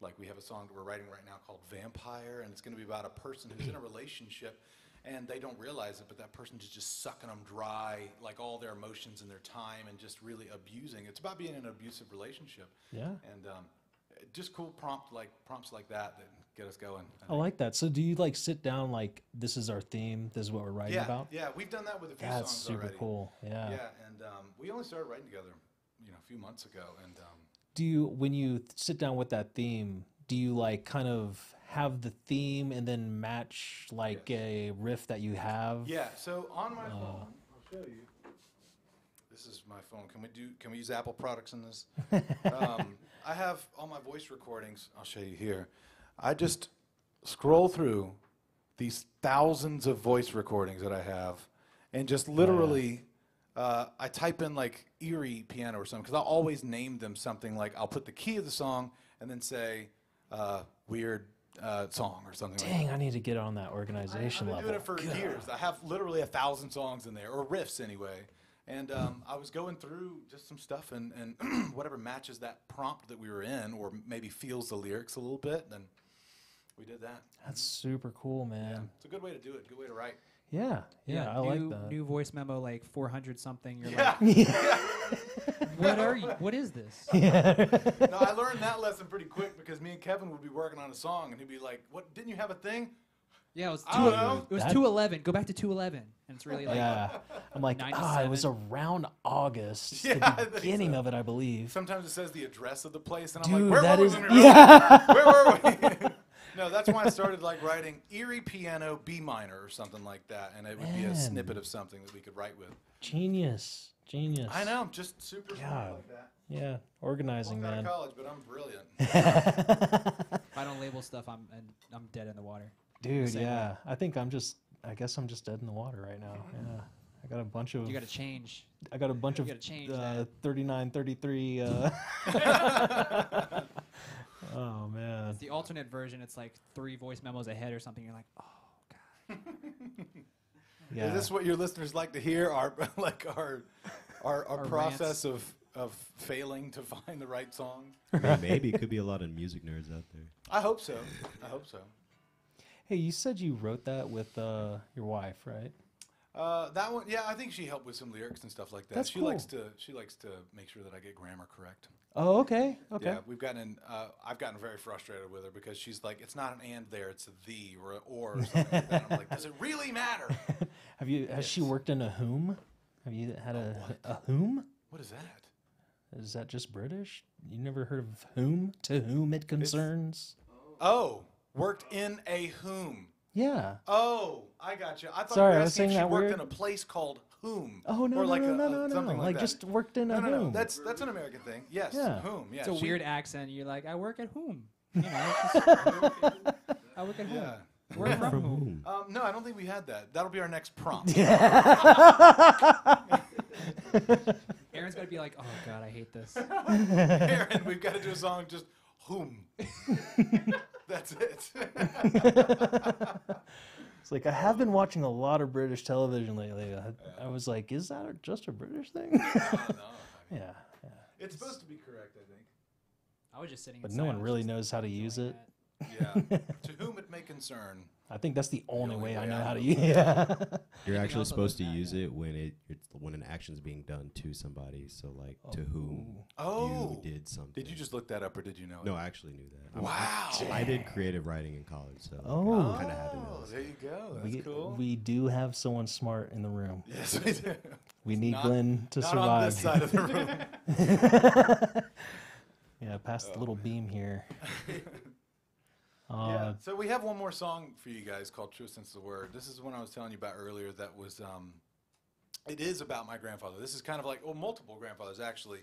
Like we have a song that we're writing right now called Vampire, and it's going to be about a person who's in a relationship and they don't realize it, but that person is just sucking them dry, like all their emotions and their time, and just really abusing. It's about being in an abusive relationship. Yeah. And just cool prompts like that get us going. I like that. So do you like sit down like this is our theme, this is what we're writing about? Yeah, we've done that with a few That's songs super already. cool. Yeah. Yeah, and we only started writing together, a few months ago, and Do you when you sit down with that theme, do you like kind of have the theme and then match like a riff that you have? yeah. So on my phone, I'll show you. This is my phone. Can we use Apple products in this? I have all my voice recordings. I'll show you here. I just scroll through these thousands of voice recordings that I have, and just literally, I type in like eerie piano or something, because I'll always name them something like, I'll put the key of the song and then say weird song or something like that. Dang, I need to get on that organization I've been level. doing it for years. I have literally 1,000 songs in there, or riffs anyway. And I was going through just some stuff, and whatever matches that prompt that we were in, or maybe feels the lyrics a little bit, then we did that. That's super cool, Yeah. man. It's a good way to do it, good way to write. Yeah. Yeah, I like that. New voice memo, like 400 something. You're Yeah. like, what are you? What is this? No, I learned that lesson pretty quick, because me and Kevin would be working on a song, and he'd be like, "What? Didn't you have a thing?" Yeah, it was I don't know. It was That- 211. Go back to 211, and it's really like Yeah. I'm like, it 97. was around August, Yeah, I the think beginning so. of it, I believe. Sometimes it says the address of the place, and I'm Dude, like, where that were is, we when we wrote yeah. Where were we? No, that's why I started like writing Erie piano B minor or something like that, and it would be a Man. snippet of something that we could write with. Genius. I know, I'm just super smart God. like that. Yeah, organizing, Walked out of man. college, but I'm brilliant. if I don't label stuff, I'm dead in the water. Dude, Same yeah. I guess I'm just dead in the water right now. Yeah. I got a bunch of You got to change. I got a bunch you of gotta change that. 39, 33 Oh man. It's the alternate version. It's like 3 voice memos ahead or something. You're like, oh god. Yeah. Is this what your listeners like to hear? Our like our process of failing to find the right song? I mean, maybe it could be a lot of music nerds out there. I hope so. I hope so. Hey, you said you wrote that with your wife, right? That one, yeah, I think she helped with some lyrics and stuff like that. That's she cool. likes to make sure that I get grammar correct. Oh, okay. Okay. Yeah, I've gotten very frustrated with her because she's like, it's not an and there, it's a the or a or something like that. I'm like, does it really matter? Has she worked in a whom? Have you had a whom? What is that? Is that just British? You never heard of whom? To whom it concerns? Oh, worked in a whom. Yeah. Oh, I got you. I thought Sorry, you I were was asking if saying she that worked weird. in a place called whom. Oh no, or like no. something like that. Just worked in a no, whom. That's an American thing. Yes. Yeah. Whom. Yeah. It's a she- weird accent. You're like, I work at whom? You know, it's just, I work at whom? Yeah. Where from whom? No, I don't think we had that. That'll be our next prompt. Aaron's gonna be like, oh god, I hate this. Aaron, we've got to do a song just whom. That's it. It's like I have been watching a lot of British television lately. I was like, is that just a British thing? No, Yeah. it's supposed to be correct, I I was just sitting. But in no one silence, really just knows how to use it. that. think. Yeah. To whom it may concern. I think that's the only only way I way know I how to know. use it. Yeah. You're Anything actually else supposed to other than use that? it when an action's being done to somebody. So like to whom Oh. you did something. Did you just look that up or did you know it? No, I actually knew that. Wow. I did creative writing in college, so Oh. I kind of had to know. Oh, there you go. That's we, cool. we do have someone smart in the room. Yes, we do. We need Not- Glenn to Not survive. on this side of the room. Yeah, past the little beam here. Yeah. So we have one more song for you guys called True Sense of the Word. This is one I was telling you about earlier that was, it is about my grandfather. This is kind of like, well, multiple grandfathers actually.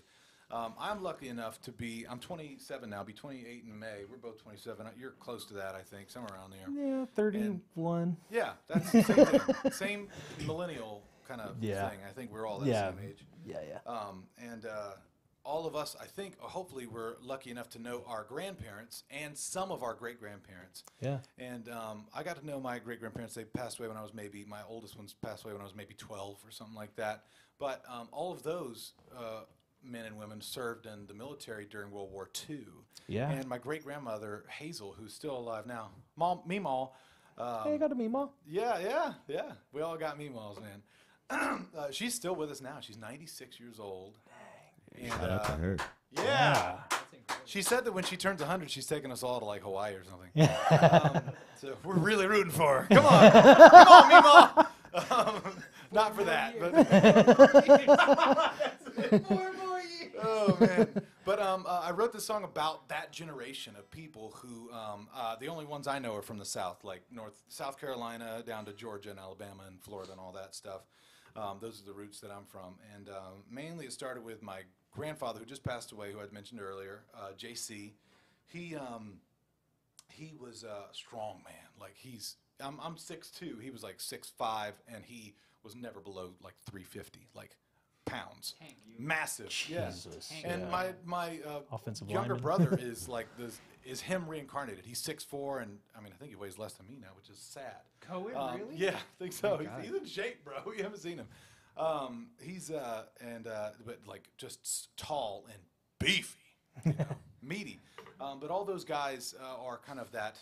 I'm lucky enough to be, I'm 27 now, I'll be 28 in May. We're both 27. You're close to that, I think, somewhere around there. Yeah, 31. Yeah, that's the same thing. Same millennial kind of Yeah. thing. I think we're all that Yeah. same age. Yeah. And all of us, I think, hopefully, we're lucky enough to know our grandparents and some of our great grandparents. Yeah. And I got to know my great grandparents. They passed away when I was my oldest ones passed away when I was maybe 12 or something like that. But all of those men and women served in the military during World War II. Yeah. And my great grandmother, Hazel, who's still alive now, Meemaw. Hey, you got a Meemaw? Yeah. We all got Meemaws, man. She's still with us now. She's 96 years old. And, Shout out to her. Yeah. That's incredible. She said that when she turns 100, she's taking us all to like Hawaii or something. So we're really rooting for her. Come on, Meemaw. Not for that, but 4 more years. Oh man. But I wrote this song about that generation of people who the only ones I know are from the South, like South Carolina down to Georgia and Alabama and Florida and all that stuff. Those are the roots that I'm from, and mainly it started with my grandfather who just passed away, who I'd mentioned earlier, JC. He was a strong man. Like I'm 6'2". He was like 6'5", and he was never below like 350, like pounds. Hank, you- Massive. Yeah. Jesus. And yeah. my Offensive younger lineman. brother is like is him reincarnated. He's 6'4", and I mean I think he weighs less than me now, which is sad. Cohen, really? Yeah, I think so. Oh, God. He's in shape, bro. You haven't seen him. He's but like just tall and beefy, meaty. But all those guys are kind of that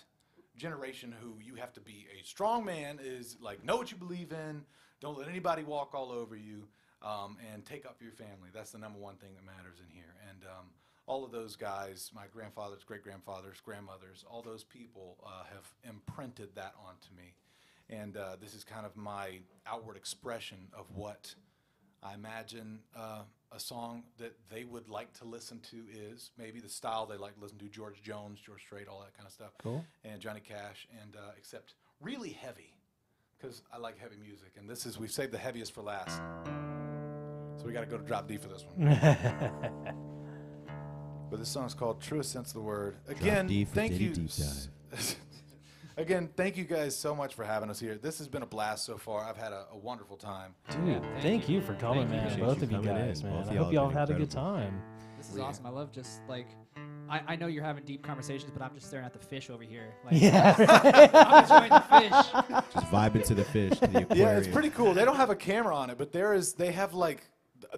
generation who you have to be a strong man. Is like know what you believe in. Don't let anybody walk all over you, and take up your family. That's the number one thing that matters in here. And all of those guys, my grandfathers, great grandfathers, grandmothers, all those people have imprinted imprinted that onto me. And this is kind of my outward expression of what I imagine a song that they would like to listen to is. Maybe the style they like to listen to, George Jones, George Strait, all that kind of stuff. Cool. And Johnny Cash, and except really heavy, because I like heavy music. And this is, we've saved the heaviest for last. So we got to go to drop D for this one. But this song's called Truest Sense of the Word. Again, D for thank Ditty you. Deep Dive. Again, thank you guys so much for having us here. This has been a blast so far. I've had a wonderful time. Dude, thank you for coming, man. Appreciate Both you of you coming guys, in. man. Both of I y'all hope y'all have had been a good incredible. time. This is awesome. I love just like, I know you're having deep conversations, but I'm just staring at the fish over here. Like, Yeah. I'm enjoying the fish. Just vibing to the fish, to the aquarium. Yeah, it's pretty cool. They don't have a camera on it, but they have like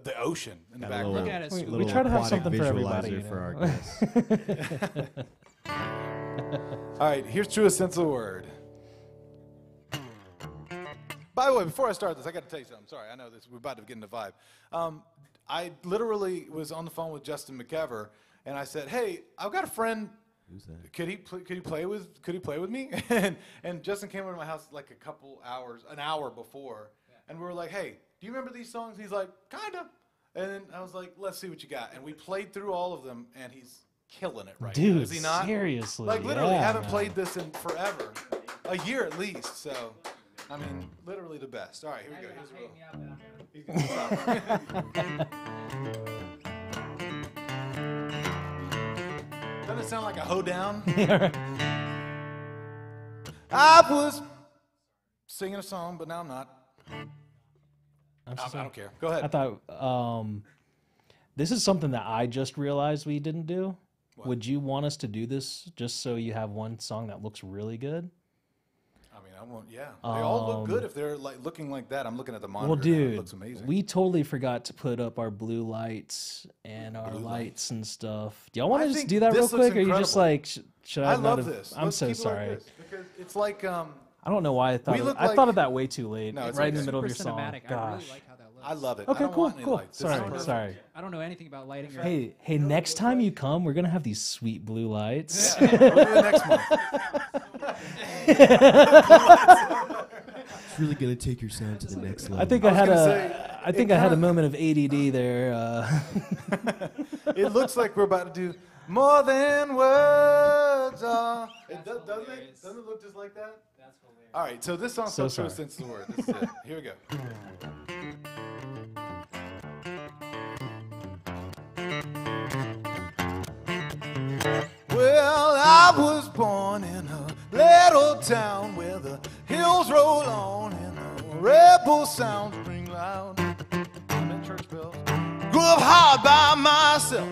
the ocean in the Got a background. Looking at it, We scuba. try to have aquatic something for everybody. visualizer You for our know? guests. All right, here's Truest Sense of the Word. By the way, before I start this, I got to tell you something. Sorry, I know this. We're about to get into vibe. I literally was on the phone with Justin McKever, and I said, "Hey, I've got a friend. Who's that? Could he play with me?" and Justin came over to my house like an hour before, and we were like, "Hey, do you remember these songs?" He's like, "Kinda." And then I was like, "Let's see what you got." And we played through all of them, and he's killing it right now. Dude, Is he not? seriously. Like literally, yeah, haven't man. played this in forever, a year at least. So, I mean, literally the best. All right, here we go. Here's Will. He's gonna stop. Doesn't it sound like a hoedown? I was singing a song, but now I'm not. I'm I sorry. don't care. Go ahead. I thought this is something that I just realized we didn't do. What? Would you want us to do this just so you have one song that looks really good? I mean, I want. Yeah, they all look good if they're like looking like that. I'm looking at the monitor. Well, now. dude, It looks amazing. we totally forgot to put up our blue lights and our Blue lights and stuff. Do y'all want I to just think do that real this looks quick, or you just incredible. like should I? I not love have, this. I'm Let's so keep it like sorry. this, because it's like I don't know why I thought We look I like- thought of that way too late. No, it's right in okay. the middle of Super your song. cinematic. I Gosh. really like how that looks. I love it. Okay, I don't cool, want any cool. lights. This is Sorry, perfect. sorry. I don't know anything about lighting. Or Hey, next time you come, we're gonna have these sweet blue lights. Yeah, we'll do it next month. It's really gonna take your sound to the next level. I think I I was had gonna a say, I think it I had a kinda- moment of ADD there. It looks like we're about to do more than words are. Doesn't it? Doesn't it look just like that? That's hilarious. All right, so this song's So called Truest sorry. Sense of the Word. This is it. Here we go. Well, I was born in a little town where the hills roll on and the rebel sounds ring loud. I'm in church bells. Grew up hard by myself.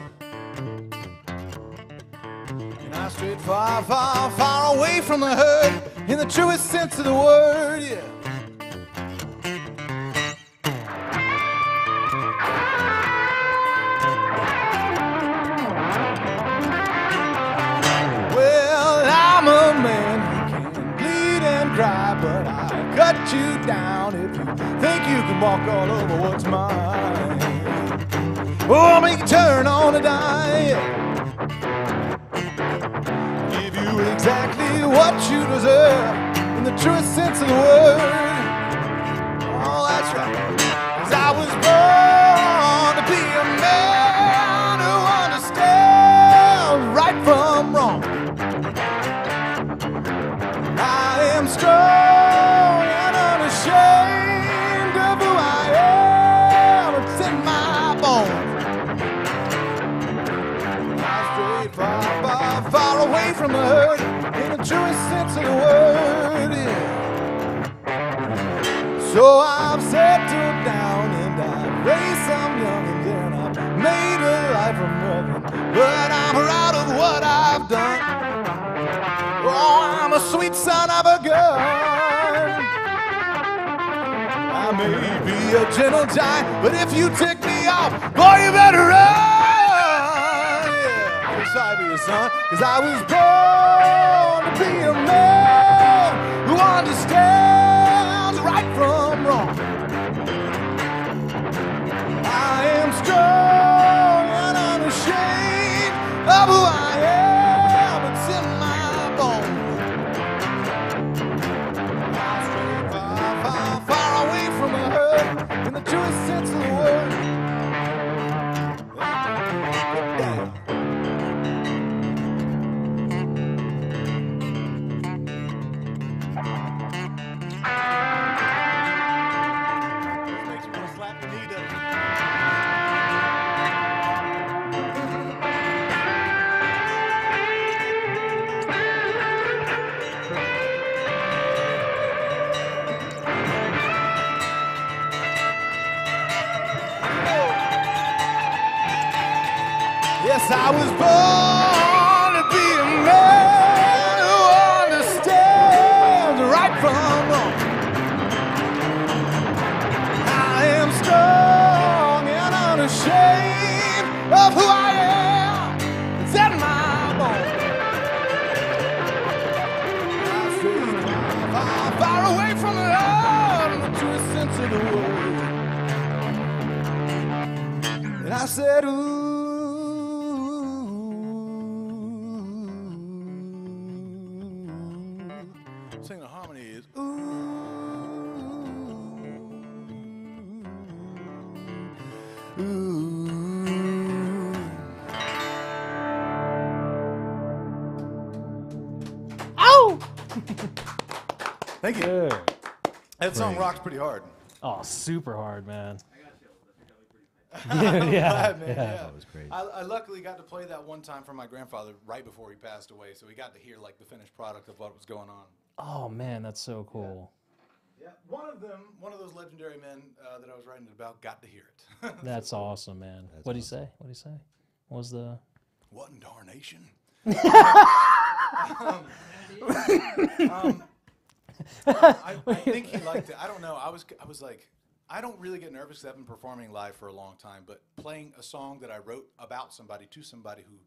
And I strayed far, far, far away from the herd in the truest sense of the word, yeah. Well, I'm a man who can bleed and cry, but I'll cut you down if you think you can walk all over what's mine. Oh, I'll make you turn on a dime. Give you exactly what you deserve in the truest sense of the word. Oh, that's right. 'Cause I was born to be a man who understands right from wrong. I am strong and unashamed of who I am. It's in my bones. I strayed far, far, far away from the herd in the truest sense of the word. Yeah. So I've settled down and I've raised some youngins and I've made a life from nothing. But I'm proud of what I've done. Oh, I'm a sweet son of a gun. I may be a gentle giant, but if you tick me off, boy, you better run. Yeah, I'm sorry for your son, 'cause I was born to be a man who understands right from wrong. I am strong and unashamed of who I am. It's in my bones. Yes, I was born to be a man who understands right from wrong. I am strong and unashamed of who I am. It's in my bones. I stay far, far away from the Lord in the truest sense of the word. And I said, ooh. Sing the harmony is ooh. Ooh. Ow! Thank you. Good. That song rocks pretty hard. Oh, super hard, man. I'm Yeah, glad, man. yeah. Yeah. That was great. I luckily got to play that one time for my grandfather right before he passed away, so we got to hear like the finished product of what was going on. Oh man, that's so cool. Yeah, one of those legendary men that I was writing about, got to hear it. That's awesome, man. That's What'd he say? What'd he say? What was the? What in darnation? I think he liked it. I don't know. I was like, I don't really get nervous 'cause I've been performing live for a long time, but playing a song that I wrote about somebody to somebody who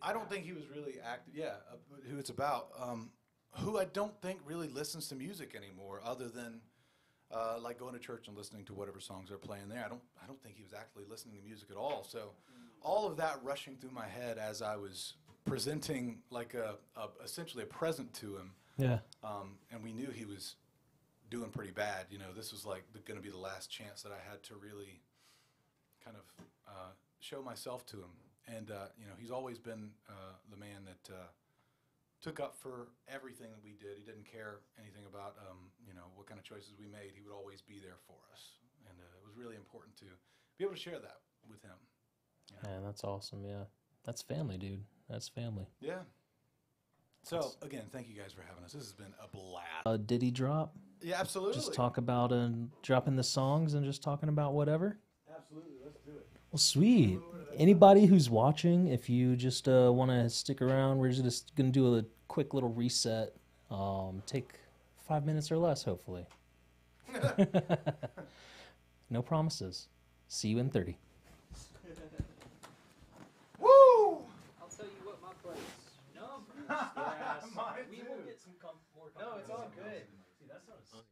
I don't think he was really active. Yeah, who it's about. Who I don't think really listens to music anymore, other than like going to church and listening to whatever songs they're playing there. I don't think he was actually listening to music at all. So all of that rushing through my head as I was presenting like essentially a present to him. Yeah. And we knew he was doing pretty bad. You know, this was like going to be the last chance that I had to really kind of show myself to him. And you know, he's always been the man that took up for everything that we did. He didn't care anything about you know, what kind of choices we made. He would always be there for us, and it was really important to be able to share that with him. You know? Man, that's awesome. Yeah, that's family, dude. That's family. Yeah. So again, thank you guys for having us. This has been a blast. Did he drop? Yeah, absolutely. Just talk about dropping the songs and just talking about whatever. Absolutely, let's do it. Well, sweet. Anybody who's watching, if you just want to stick around, we're just going to do a quick little reset. Take 5 minutes or less, hopefully. No promises. See you in 30. Woo! I'll tell you what, my place. No, Mine we too. will get some more. No, it's all good. See, that sounds.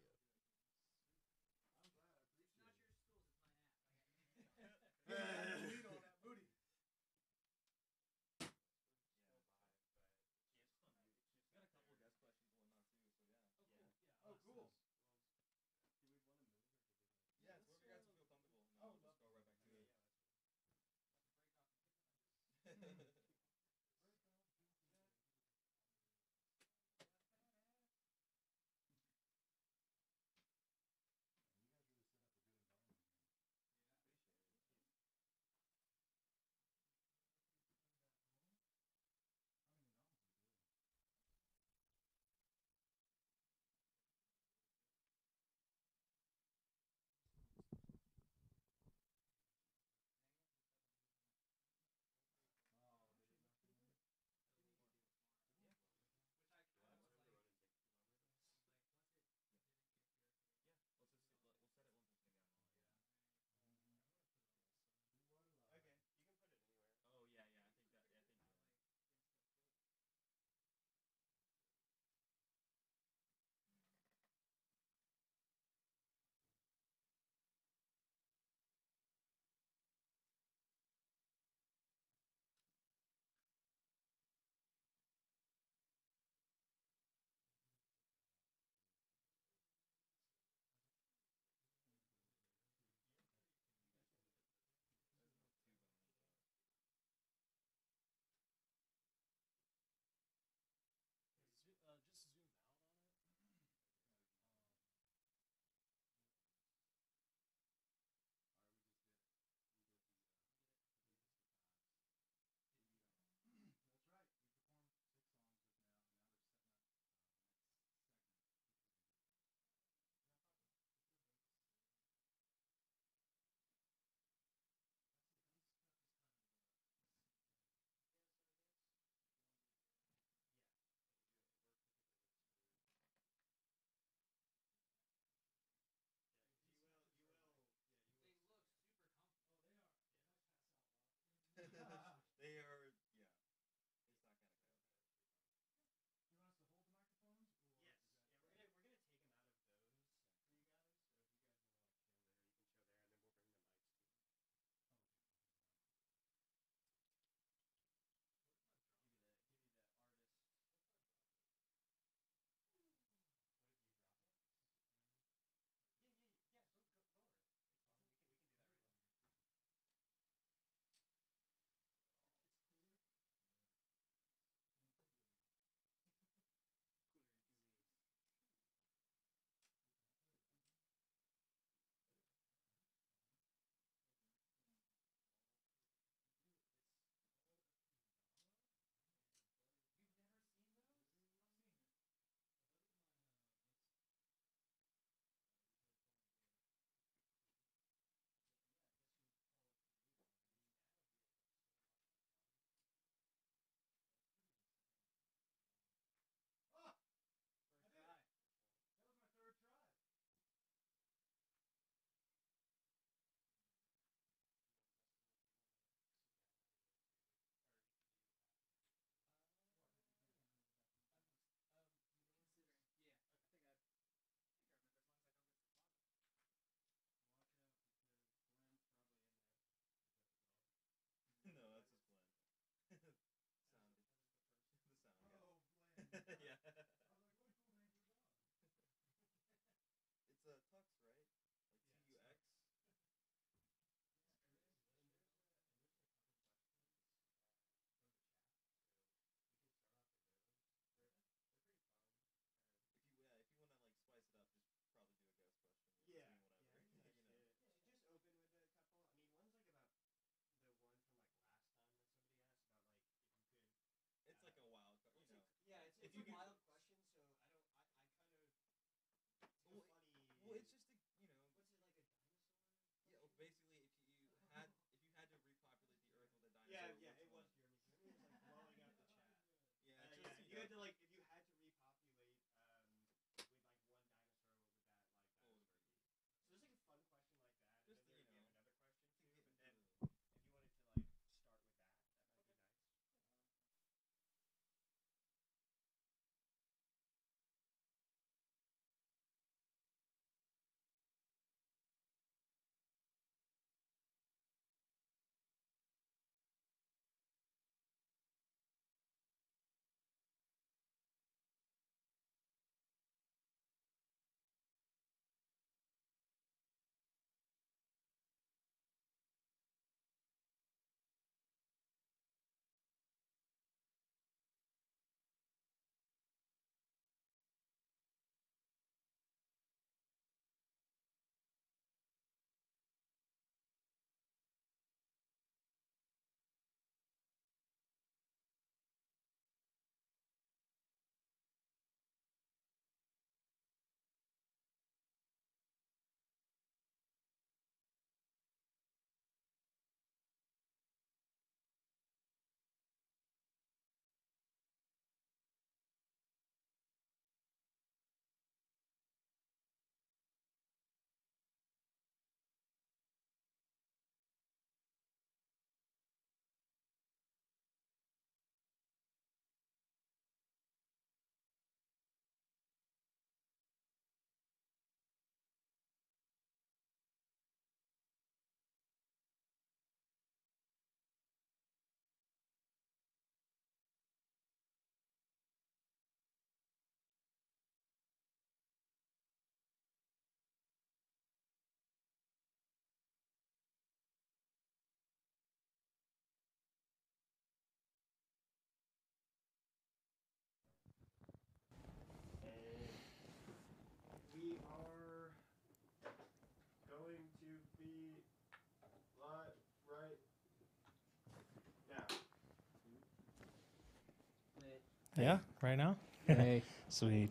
Yeah, right now. Hey. Sweet.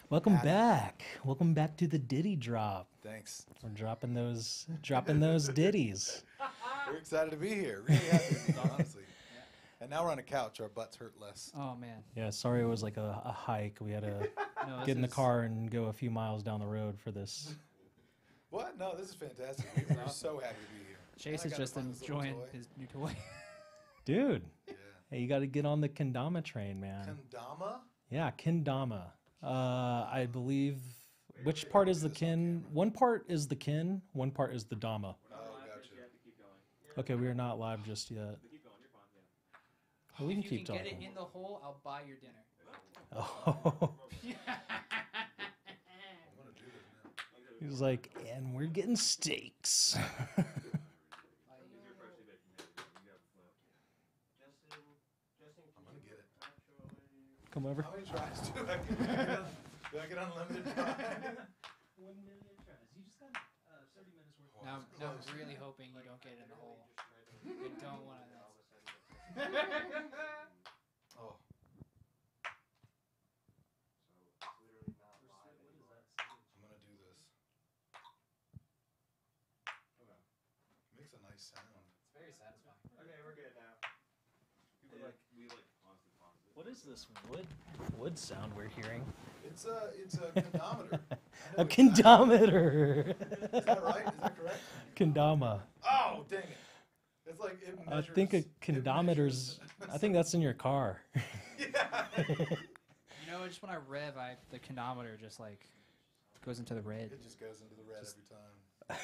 Welcome back. Welcome back to the Ditty Drop. Thanks. We're dropping those ditties. We're excited to be here. Really happy to be here, honestly. And now we're on a couch. Our butts hurt less. Oh man. Yeah, sorry it was like a hike. We had to No, get in the car and go a few miles down the road for this. What? No, this is fantastic. We're so happy to be here. Chase And is I got just to find this little enjoying toy. his new toy. Dude, Yeah. hey, you got to get on the kendama train, man. Kendama? Yeah, kendama. I believe, which part is the kin? One part is the kin, one part is the dama. Oh, gotcha. Okay, we are not live just yet. Well, we can If you keep can get talking. it in the hole, I'll buy your dinner. Oh. He's like, and we're getting steaks. I'm going to get it. Come over. How many tries do I get? Do I get unlimited tries? 1 million tries. You just got 30 minutes worth. Now I'm really hoping you don't get it in the hole. I don't want to. Oh. I'm going to do this. Makes a nice sound. It's very satisfying. Okay, we're good now. What is this wood sound we're hearing? It's a condometer. A kendometer. Is that right? Is that correct? Kendama. Oh, dang it. It's like it I measures. think a it kendometer's. measures- I think that's in your car. Yeah. You know, just when I rev, the condometer just like goes into the red. It just goes into the red every time.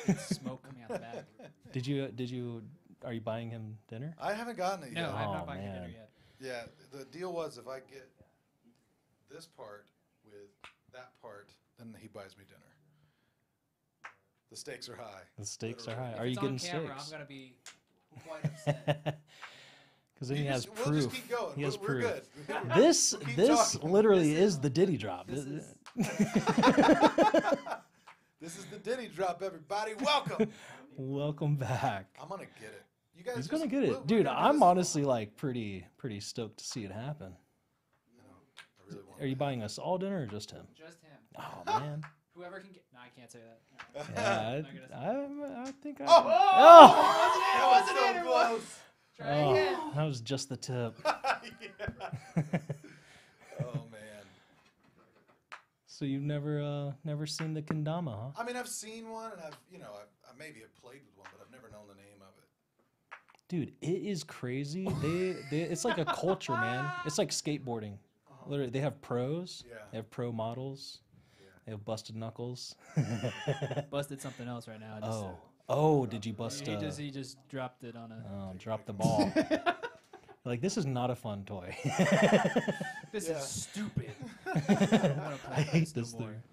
It's smoke coming out the back. Did you? Are you buying him dinner? I haven't gotten it No, yet. I'm Oh, not buying your dinner man. yet. Yeah, the deal was if I get this part with that part, then he buys me dinner. The stakes are high. The stakes are Literally. high. If Are you it's getting on camera, steaks? I'm gonna be quite upset. Because then You he has just- proof. We'll just keep going. He has we're proof. good. This Keep this talking. literally is the Ditty Drop. This is the Ditty Drop, everybody. Welcome. Welcome back. I'm gonna get it. You guys He's just- gonna get we're it, dude. gonna do I'm this- honestly like pretty stoked to see it happen. You know, I really want Are you that. buying us all dinner or just him? Just him. Oh man. Whoever can get. No, I can't say that. Yeah, Not gonna say I think I. Oh! Oh! That was so close. Try Oh, again. that was just the tip. Yeah. Oh man. So you've never seen the kendama, huh? I mean, I've seen one, and I maybe have played with one, but I've never known the name of it. Dude, it is crazy. It's like a culture, man. It's like skateboarding. Literally, they have pros. Yeah. They have pro models. Yeah. They have busted knuckles. Busted something else right now. Oh, did you bust? He just dropped it on a. Oh, drop the ball. Like, this is not a fun toy. This Yeah. is stupid. I don't wanna play I hate no this more. thing.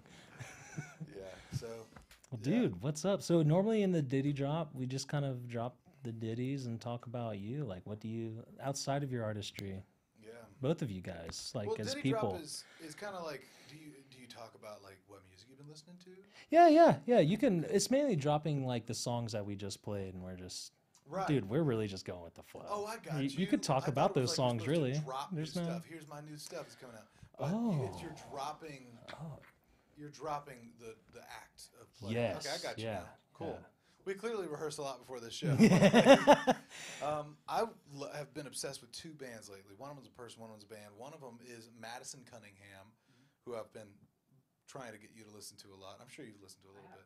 Yeah. So. Well, Yeah. dude, what's up? So normally in the Ditty Drop, we just kind of drop the ditties and talk about you. Like, what do you outside of your artistry? Yeah. Both of you guys, like Well, as Ditty people. Drop is kind of like. Do you talk about like what music you've been listening to? Yeah. You can. It's mainly dropping like the songs that we just played, and we're just, Right. dude, we're really just going with the flow. Oh, I got you. You could talk I thought about it was those like you're songs, supposed to really. Drop There's new no. stuff. Here's my new stuff that's coming out. But Oh. you're dropping. Oh. You're dropping the act of play. Yes. Okay, I got you yeah. now. Cool. yeah. We clearly rehearse a lot before this show. I have been obsessed with two bands lately. One of them's a person, one of them's a band. One of them is Madison Cunningham, who I've been trying to get you to listen to a lot. I'm sure you've listened to a little bit.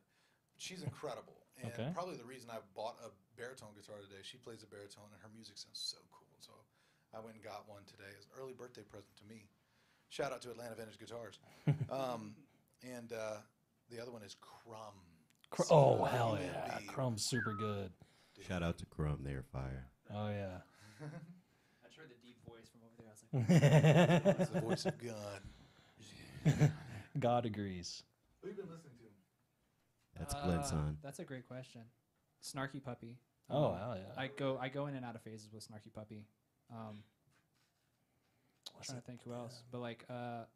She's incredible. And Okay. probably the reason I bought a baritone guitar today. She plays a baritone, and her music sounds so cool. So I went and got one today as an early birthday present to me. Shout out to Atlanta Vintage Guitars. And the other one is Crumb. Oh hell yeah, C-R-U-M-B. Chrome's super good. Shout out to Crumb, they're fire. Oh yeah. I just heard the deep voice from over there. I was like, It's the voice of God. God agrees. Who you been listening to? That's Glenn's son. That's a great question. Snarky Puppy. Oh hell yeah. I go in and out of phases with Snarky Puppy. Trying to think who else, but like Mark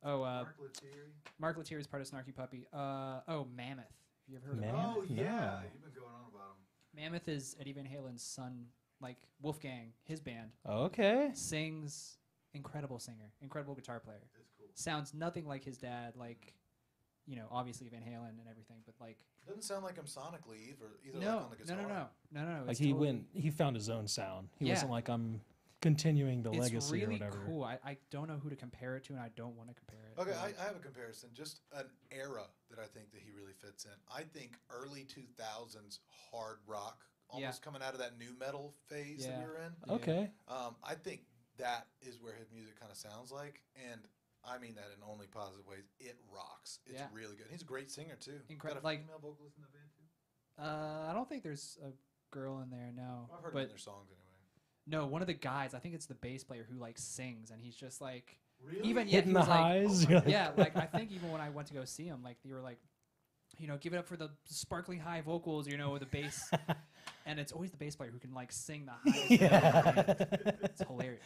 Lettieri? Mark Lettieri is part of Snarky Puppy. Mammoth. Have you ever heard of Mammoth? Mammoth? Oh, yeah. No. You've been going on about him. Mammoth is Eddie Van Halen's son, like Wolfgang, his band. Okay. Sings incredible singer, incredible guitar player. It's cool. Sounds nothing like his dad, like, you know, obviously Van Halen and everything, but like. Doesn't sound like him sonically either. No, like on the guitar. no. Like he found his own sound. He Yeah. wasn't like, I'm continuing the It's legacy really or whatever. cool. I don't know who to compare it to, and I don't want to compare it. Okay, but, I have a comparison. Just an era that I think that he really fits in. I think early 2000s hard rock, almost coming out of that new metal phase that we were in. Yeah. Okay. I think that is where his music kind of sounds like, and I mean that in only positive ways. It rocks. It's really good. He's a great singer too. Incredible. Got a Like, female vocalist in the band too. I don't think there's a girl in there. No, I've heard but them in their songs anyway. no, one of the guys. I think it's the bass player who like sings, and he's just like Really? even Hitting he the was, like, highs. You're like, yeah, like I think even when I went to go see him, like they were like, you know, give it up for the sparkling high vocals, you know, with the bass, and it's always the bass player who can like sing the highest. Yeah. It's hilarious.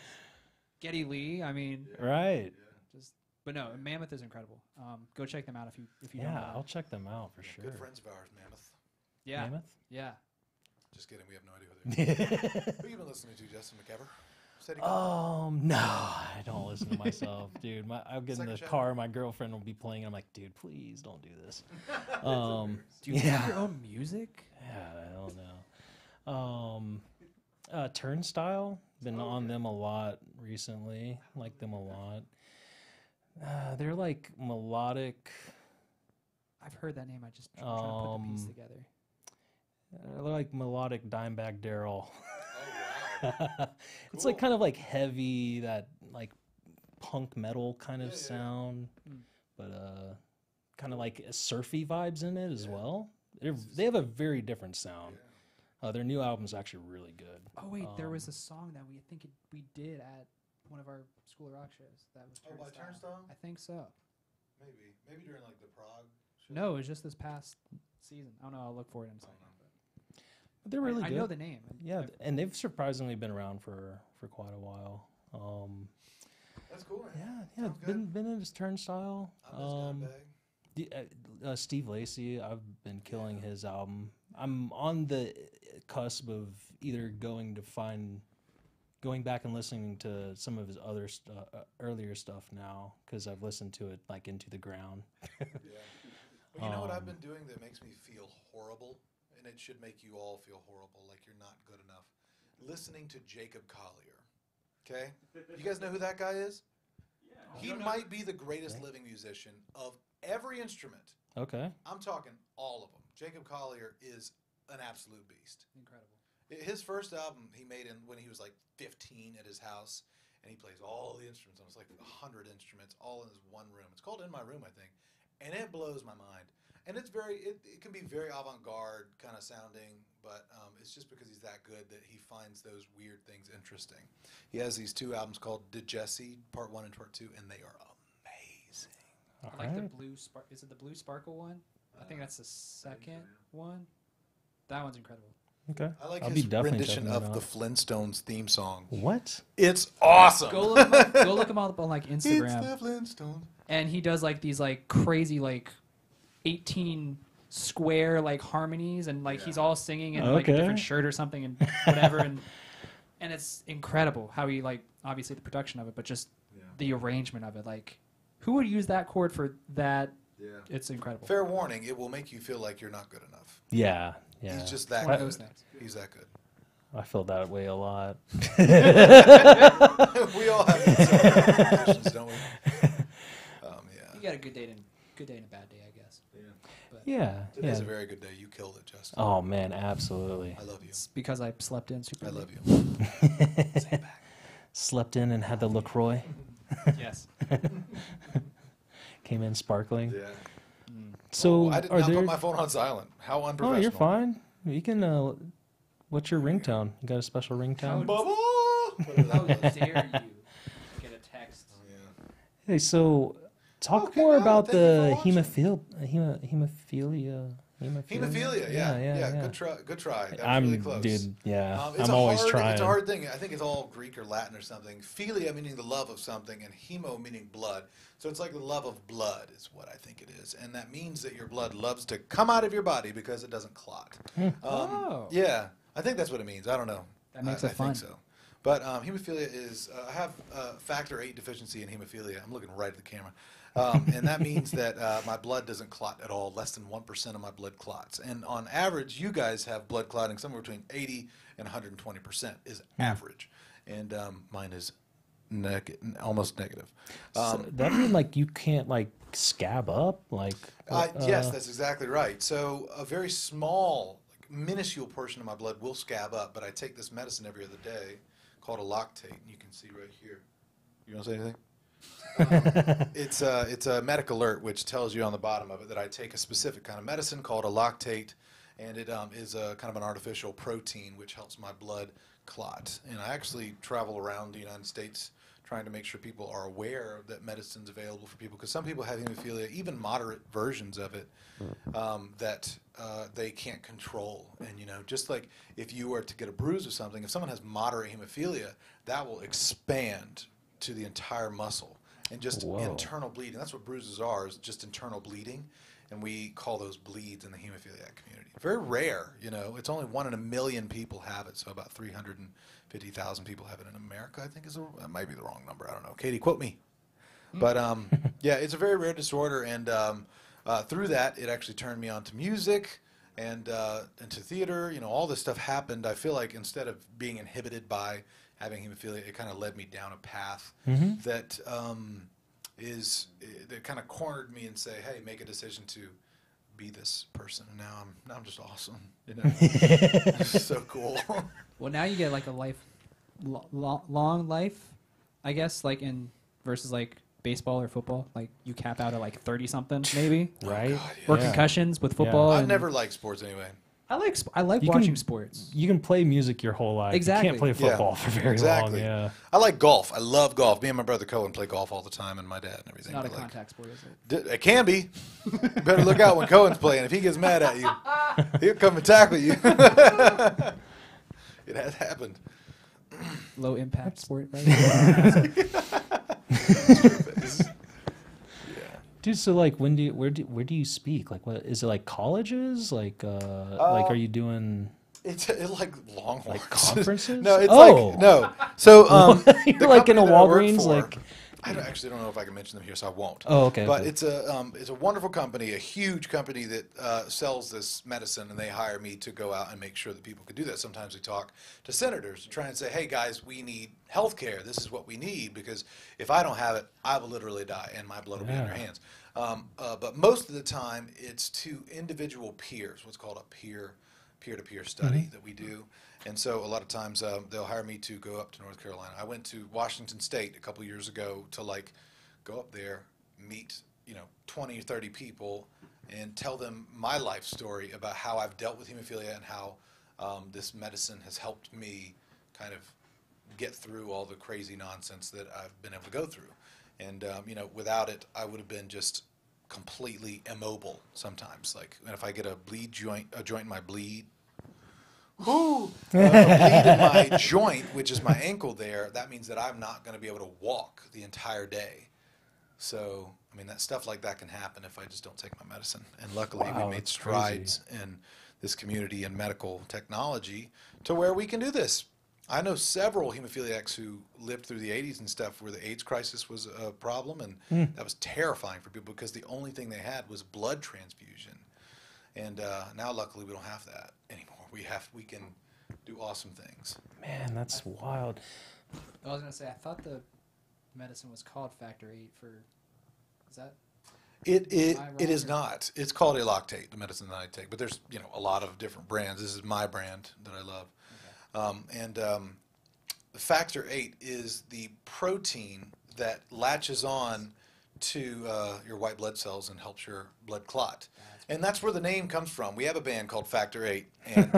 Geddy Lee, I mean, Right. just but no, Mammoth is incredible. Go check them out if you don't Yeah, know. I'll check them out for sure. Good friends of ours, Mammoth. Yeah, Mammoth? yeah. Just kidding. We have no idea who they are. Who you been listening to, Justin McEver? Steady No, I don't listen to myself, dude. I'll get in Second the channel. car, my girlfriend will be playing. I'm like, dude, please don't do this. Do you have your own music? Yeah, I don't know. Turnstile, been on them a lot recently. Like them a lot. They're like melodic. I've heard that name. I just I'm trying to put the piece together. They're like melodic Dimebag Daryl. Oh, wow. It's like kind of like heavy, that like punk metal kind of sound, but kind of like surfy vibes in it as well. They have a very different sound. Their new album's actually really good. Oh wait, there was a song that we did at one of our School of Rock shows. That was Oh, by Turnstile? I think so. Maybe during like the Prague show. No, it was just this past season. I don't know. I'll look for it in a second. But they're really I good. know the name. Yeah, and they've surprisingly been around for quite a while. That's cool, man. Yeah, Sounds good. been in his Turnstile. I'm this guy, Steve Lacy, I've been killing his album. I'm on the cusp of either going back and listening to some of his other earlier stuff now, because I've listened to it like into the ground. Yeah. Well, you know what I've been doing that makes me feel horrible, and it should make you all feel horrible, like you're not good enough. Listening to Jacob Collier. Okay? You guys know who that guy is? Yeah. He might be the greatest living musician of every instrument. Okay. I'm talking all of them. Jacob Collier is an absolute beast. Incredible. His first album he made when he was like 15 at his house, and he plays all the instruments. It was like 100 instruments all in this one room. It's called In My Room, I think, and it blows my mind. And it's it can be very avant-garde kind of sounding, but it's just because he's that good that he finds those weird things interesting. He has these two albums called Digesi, Part 1 and Part 2, and they are amazing. I like the blue spark. Is it the blue sparkle one? I think that's the second one. That one's incredible. Okay. I like I'll his be definitely rendition checking of that the out. Flintstones theme song. What? It's awesome. Go look him up on like It's Instagram. the Flintstones. And he does like these like crazy like 18 square like harmonies, and like he's all singing in like a Okay. different shirt or something and whatever, and it's incredible how he like obviously the production of it, but just the arrangement of it. Like, who would use that chord for that? Yeah. It's incredible. Fair warning, it will make you feel like you're not good enough. Yeah. Yeah. He's just that One of good. those things. He's that good. I feel that way a lot. We all have these positions, don't we? You got a good day and a bad day, I guess. Yeah. Today's Yeah. a very good day. You killed it, Justin. Oh man, absolutely. I love you. It's because I slept in super I late. love you. Say it back. Slept in and had the LaCroix. Yes. Came in sparkling. Yeah. So I did are not there? put my phone on silent. How Oh, unprofessional. you're fine. You can. What's your ringtone? You got a special ringtone? Bubba! How dare you get a text? Hey, so talk Okay, more well, about thank you the for hemophilia. Hemophilia, yeah. Good try. That was I'm really close. dude. Yeah, It's I'm always It's trying. a hard thing. I think it's all Greek or Latin or something. Philia meaning the love of something, and hemo meaning blood. So it's like the love of blood is what I think it is, and that means that your blood loves to come out of your body because it doesn't clot. Oh. Yeah, I think that's what it means. I don't know. That makes I it fun. think so. But hemophilia is, I have factor VIII deficiency in hemophilia. I'm looking right at the camera. And that means that my blood doesn't clot at all. Less than 1% of my blood clots. And on average, you guys have blood clotting somewhere between 80 and 120% is average. And mine is almost negative. So that mean like you can't like scab up? Like yes, that's exactly right. So a very small, minuscule portion of my blood will scab up, but I take this medicine every other day called a lactate, and you can see right here. You want to say anything? It's a medic alert which tells you on the bottom of it that I take a specific kind of medicine called a lactate, and it is a kind of an artificial protein which helps my blood clot. And I actually travel around the United States trying to make sure people are aware that medicine's available for people, because some people have hemophilia, even moderate versions of it, that they can't control. And just like if you were to get a bruise or something, if someone has moderate hemophilia, that will expand to the entire muscle and just internal bleeding. That's what bruises are, is just internal bleeding, and we call those bleeds in the hemophiliac community. Very rare, it's only 1 in a million people have it, so about 350,000 people have it in America, I think that might be the wrong number, I don't know. Katie, quote me. But yeah, it's a very rare disorder, and through that, it actually turned me on to music and into theater. All this stuff happened. I feel like instead of being inhibited by having hemophilia, it kind of led me down a path that that kind of cornered me and say, hey, make a decision to be this person. And now I'm just awesome. It's so cool. Well, now you get like a long life, I guess, like versus like baseball or football. Like you cap out at like 30 something maybe, right? Oh, God, yeah. Or concussions with football. I've never liked sports anyway. I like watching sports. You can play music your whole life. Exactly. You can't play football for very long. Yeah. I like golf. I love golf. Me and my brother Cohen play golf all the time, and my dad and everything. It's not a like, contact sport, is it? It can be. You better look out when Cohen's playing. If he gets mad at you, he'll come and tackle you. It has happened. Low impact sport, right? Dude, so like, where do you speak? Like, what is it, like colleges? Like, like, are you doing? It's like Longhorns. Like conferences? No, it's like no. So you're like in a Walgreens, like. I actually don't know if I can mention them here, so I won't. Oh, okay. But okay. it's a wonderful company, a huge company that sells this medicine, and they hire me to go out and make sure that people could do that. Sometimes we talk to senators to try and say, hey guys, we need health care. This is what we need, because if I don't have it, I will literally die, and my blood will be in your hands. But most of the time, it's to individual peers, what's called a peer-to-peer study that we do. And so a lot of times they'll hire me to go up to North Carolina. I went to Washington State a couple years ago to go up there, meet 20 or 30 people, and tell them my life story about how I've dealt with hemophilia and how this medicine has helped me kind of get through all the crazy nonsense that I've been able to go through. And without it, I would have been just completely immobile sometimes. Like, and if I get a joint in my bleed. A bleed in my joint, which is my ankle there, that means that I'm not going to be able to walk the entire day. So, I mean, that stuff like that can happen if I just don't take my medicine. And luckily, we made strides in this community and medical technology to where we can do this. I know several hemophiliacs who lived through the 80s and stuff where the AIDS crisis was a problem, and that was terrifying for people because the only thing they had was blood transfusion. And now, luckily, we don't have that anymore. We can do awesome things. Man, that's wild. I was gonna say, I thought the medicine was called Factor VIII for. Is that? It is not. It's called Eloctate, the medicine that I take. But there's a lot of different brands. This is my brand that I love. Okay. Factor VIII is the protein that latches on to your white blood cells and helps your blood clot. And that's where the name comes from. We have a band called Factor VIII, and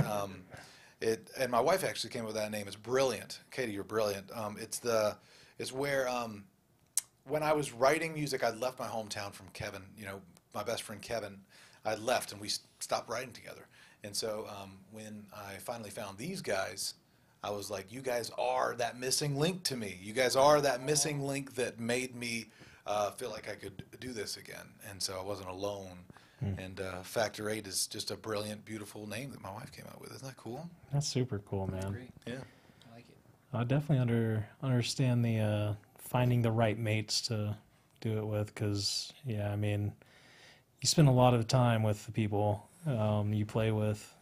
and my wife actually came up with that name. It's brilliant. Katie, you're brilliant. It's where when I was writing music, I left my hometown from Kevin. My best friend Kevin. I left, and we stopped writing together. And so when I finally found these guys, I was like, you guys are that missing link to me. You guys are that missing link that made me feel like I could do this again. And so I wasn't alone. And Factor VIII is just a brilliant, beautiful name that my wife came up with. Isn't that cool? That's super cool, man. Great. Yeah. I like I definitely understand the finding the right mates to do it with, because yeah, I mean, you spend a lot of time with the people you play with.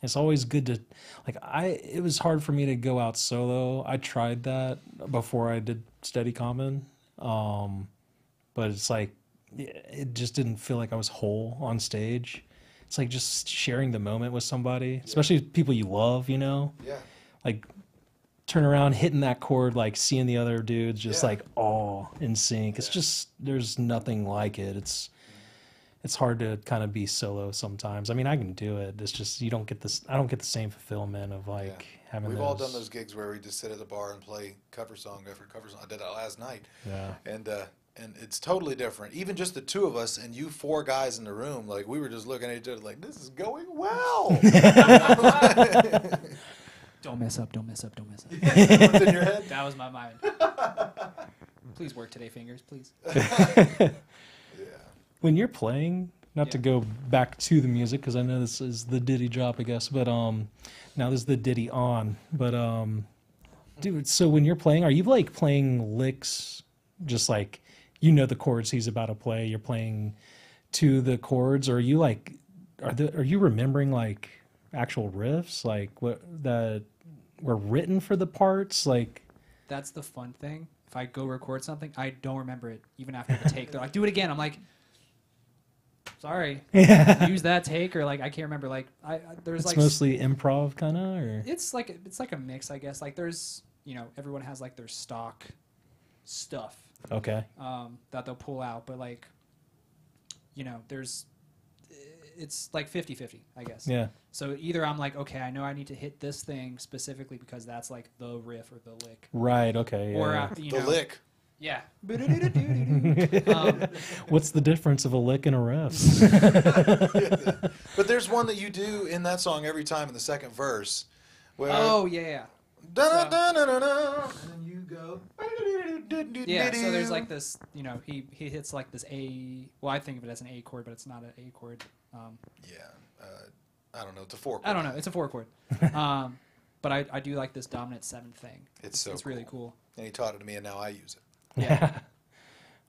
It's always good to it was hard for me to go out solo. I tried that before I did Steady Common, but it's like it just didn't feel like I was whole on stage. It's like just sharing the moment with somebody, especially people you love, you know? Yeah. Like turn around, hitting that chord, like seeing the other dudes just like all in sync. It's just, there's nothing like it. It's hard to kind of be solo sometimes. I mean, I can do it. It's just, I don't get the same fulfillment of like having We've all done those gigs where we just sit at the bar and play cover song after cover song. I did that last night. Yeah. And it's totally different. Even just the two of us and you four guys in the room, like we were just looking at each other like, this is going well. Don't mess up, don't mess up, don't mess up. What's in your head? That was my mind. Please work today, fingers, please. When you're playing, not to go back to the music, because I know this is the Ditty drop, I guess, but now this is the Ditty on. But dude, so when you're playing, are you like playing licks just like you know the chords he's about to play, you're playing to the chords, or are you like are you remembering like actual riffs like what that were written for the parts? Like that's the fun thing. If I go record something, I don't remember it even after the take. They're like, do it again. I'm like, sorry. Use that take, or like I can't remember. Like there's it's like mostly improv kind of, or it's like a mix, I guess. Like there's everyone has like their stock stuff. Okay. That they'll pull out, but like it's like 50-50, I guess. Yeah. So either I'm like, okay, I know I need to hit this thing specifically because that's like the riff or the lick. Right. Okay. Yeah. Or the lick. Yeah. What's the difference of a lick and a riff? But there's one that you do in that song every time in the second verse. Where yeah. And then you go. Yeah, so there's like this, he hits like this A. Well, I think of it as an A chord, but it's not an A chord. I don't know. It's a 4 chord. I don't know. It's a 4 chord. But I do like this dominant 7 thing. It's really cool. And he taught it to me, and now I use it. Yeah.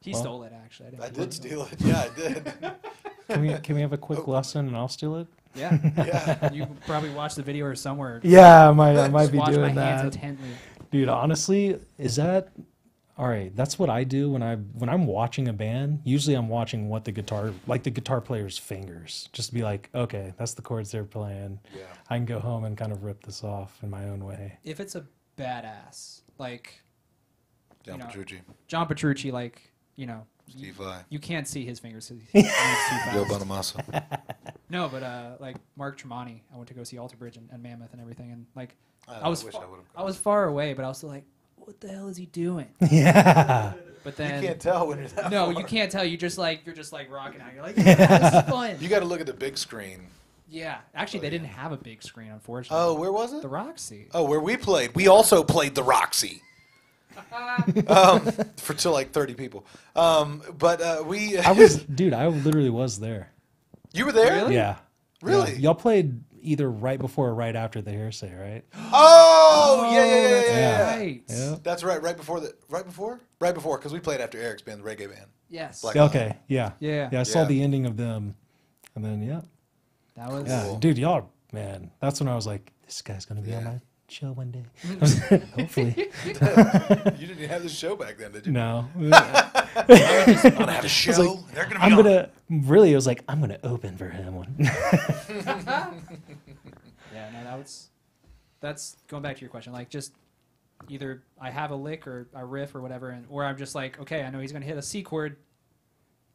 He stole it, actually. I did steal it. Yeah, I did. Can we have a quick lesson and I'll steal it? Yeah. Yeah. You probably watched the video or somewhere. Yeah, I might be doing watch my that. hands intently. Dude, honestly, is that all right? That's what I do when I'm watching a band. Usually, I'm watching what the guitar player's fingers, just to be like, okay, that's the chords they're playing. Yeah. I can go home and kind of rip this off in my own way. If it's a badass, like John Petrucci, like Steve Vai. You can't see his fingers. He's too fast. Joe Bonamassa. No, but like Mark Tremonti, I went to go see Alter Bridge and Mammoth and everything, and like I was far away, but I was still like, what the hell is he doing? Yeah. But then you can't tell when you're that far. You can't tell. You're just like rocking out. You're like, yeah, this is fun. You got to look at the big screen. Yeah, actually, they didn't have a big screen, unfortunately. Oh, where was it? The Roxy. Oh, where we played. We also played the Roxy. For till like 30 people. But we. I literally was there. You were there? Really? Yeah. Really? Yeah. Y'all played either right before or right after the Hearsay, right? Oh, yeah. Right. Yeah. That's right. Right before, because we played after Eric's band, the reggae band. Yes. Okay. Yeah. Yeah. Yeah. I saw the ending of them, and then that was. Yeah, dude, y'all, man. That's when I was like, this guy's gonna be on my show one day. Hopefully. You didn't even have the show back then, did you? No. I'm gonna have a show. They're gonna be it was like, I'm gonna open for him one. Yeah, no, that's going back to your question. Like, just either I have a lick or a riff or whatever, or I'm just like, okay, I know he's gonna hit a C chord.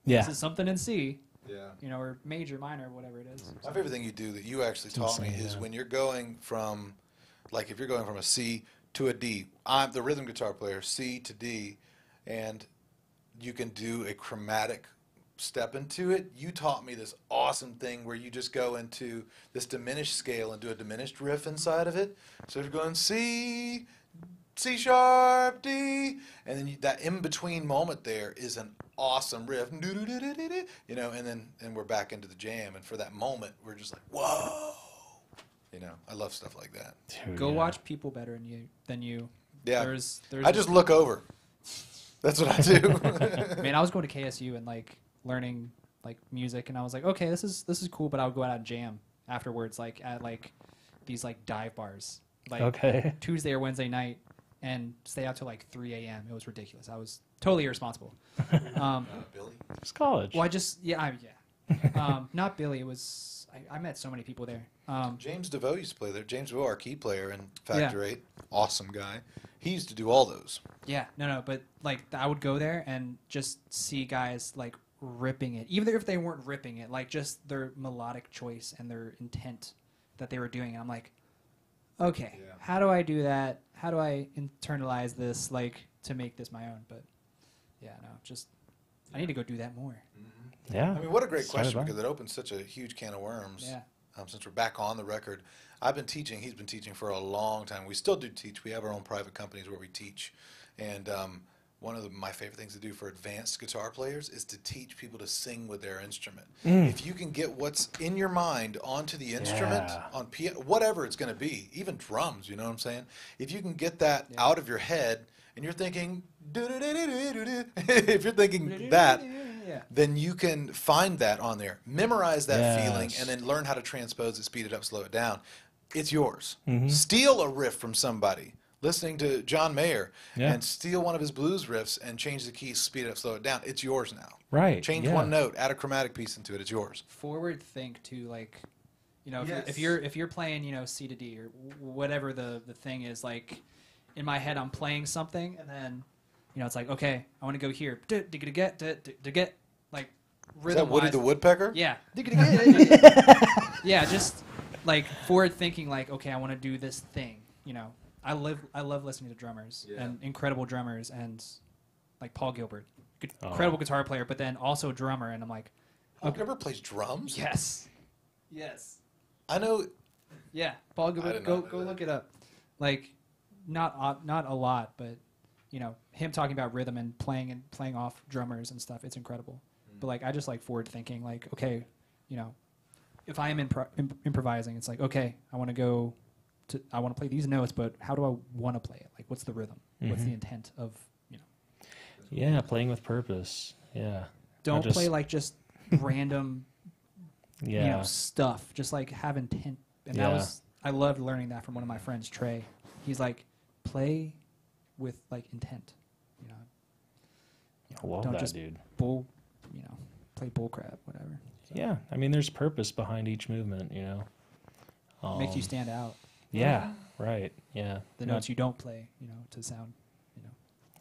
Yeah. This is something in C. Yeah. Or major, minor, whatever it is. My favorite thing you do that you actually taught me is when you're going from, like, if you're going from a C to a D. I'm the rhythm guitar player, C to D, and you can do a chromatic step into it. You taught me this awesome thing where you just go into this diminished scale and do a diminished riff inside of it. So if you're going C, C sharp, D, and then that in-between moment there is an awesome riff, and then we're back into the jam, and for that moment, we're just like, whoa. You know, I love stuff like that. Dude, Go yeah. watch people better than you. Yeah. There's I just look over. That's what I do. Man, I was going to KSU and like learning like music, and I was like, okay, this is cool, but I would go out and jam afterwards, like at like these like dive bars, like Okay. Tuesday or Wednesday night, and stay out till like 3 a.m. It was ridiculous. I was totally irresponsible. Billy. It's college. Well, I just not Billy. It was I met so many people there. James DeVoe used to play there. James DeVoe, our key player in Factor 8. Awesome guy. He used to do all those. Yeah, no, but like I would go there and just see guys like ripping it, even if they weren't ripping it, like just their melodic choice and their intent that they were doing. And I'm like, okay, how do I do that? How do I internalize this, like to make this my own? But yeah, no, just I need to go do that more. Yeah. I mean, what a great Sorry question, about because it opens such a huge can of worms. Yeah. Since we're back on the record, I've been teaching. He's been teaching for a long time. We still do teach. We have our own private companies where we teach. And one of my favorite things to do for advanced guitar players is to teach people to sing with their instrument. If you can get what's in your mind onto the instrument, on piano, whatever it's going to be, even drums, you know what I'm saying? If you can get that out of your head and you're thinking, if you're thinking that, then you can find that on there. Memorize that feeling and then learn how to transpose it, speed it up, slow it down. It's yours. Steal a riff from somebody. Listening to John Mayer and steal one of his blues riffs and change the keys, speed it up, slow it down. It's yours now. Right. Change one note, add a chromatic piece into it. It's yours. Forward think too, like, you know, if you're playing, you know, C to D or whatever the thing is, like, in my head I'm playing something and then, you know, it's like, okay, I want to go here, to get like rhythm. Is that Woody the Woodpecker? Yeah. Yeah, just like forward thinking, like, okay, I want to do this thing, you know. I love listening to drummers and incredible drummers and like Paul Gilbert, incredible guitar player, but then also a drummer. And I'm like, Paul Gilbert plays drums? Yes. I know. Yeah, Paul Gilbert. Go look it up. Like, not a lot, but you know, him talking about rhythm and playing off drummers and stuff. It's incredible. But like, I just like forward thinking. Like, okay, you know, if I am improvising, it's like, okay, I want to play these notes, but how do I want to play it? Like, what's the rhythm? What's the intent of, you know? Yeah, playing with purpose. Yeah. Don't play like just random, you know, stuff. Just like have intent. And I loved learning that from one of my friends, Trey. He's like, play with like intent. You know. I love Don't that, just dude. Play bull crap, whatever. So. Yeah, I mean, there's purpose behind each movement. You know. Makes you stand out. Yeah, right. Yeah. The notes you don't play, you know, to sound, you know.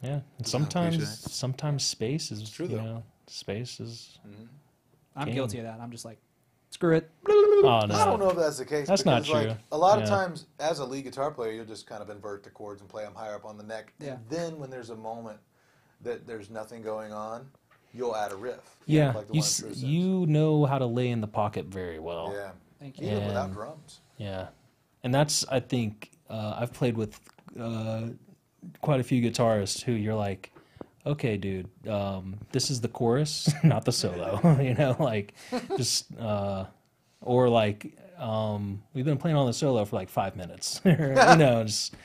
Yeah, and sometimes space is true, you though. know, space is. I'm Game. guilty of that. I'm just like, screw it. Oh no, I don't know if that's the case. That's not because, like, true. a lot of Yeah. times, as a lead guitar player, you'll just kind of invert the chords and play them higher up on the neck. Yeah. And then when there's a moment that there's nothing going on, you'll add a riff. Yeah, like the one Drew says. you know how to lay in the pocket very well. Yeah. Thank you. Even without And- drums. Yeah, and that's I think I've played with quite a few guitarists who you're like, okay, dude, this is the chorus, not the solo. You know, like just or like we've been playing on the solo for like 5 minutes. You know, just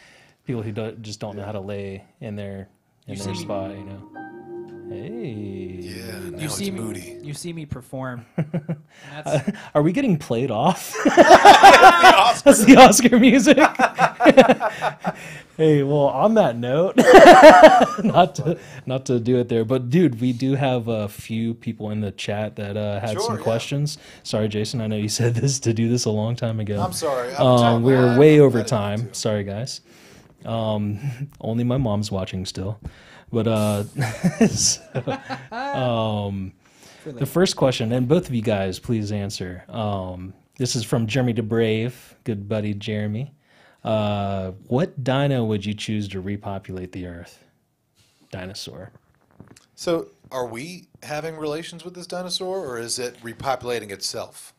people who just don't know how to lay in their spot. You know. Hey. Yeah, now You it's see moody. me. You see me perform. And that's, Are we getting played off? That's the Oscar music. Hey, well, on that note, not to do it there, but dude, we do have a few people in the chat that had Sure, some yeah. questions. Sorry, Jason, I know you said this to do this a long time ago. I'm sorry. We're way over time. Sorry, guys. Only my mom's watching still. But the first question, and both of you guys, please answer. This is from Jeremy DeBrave, good buddy Jeremy. What dino would you choose to repopulate the Earth? Dinosaur. So, are we having relations with this dinosaur, or is it repopulating itself?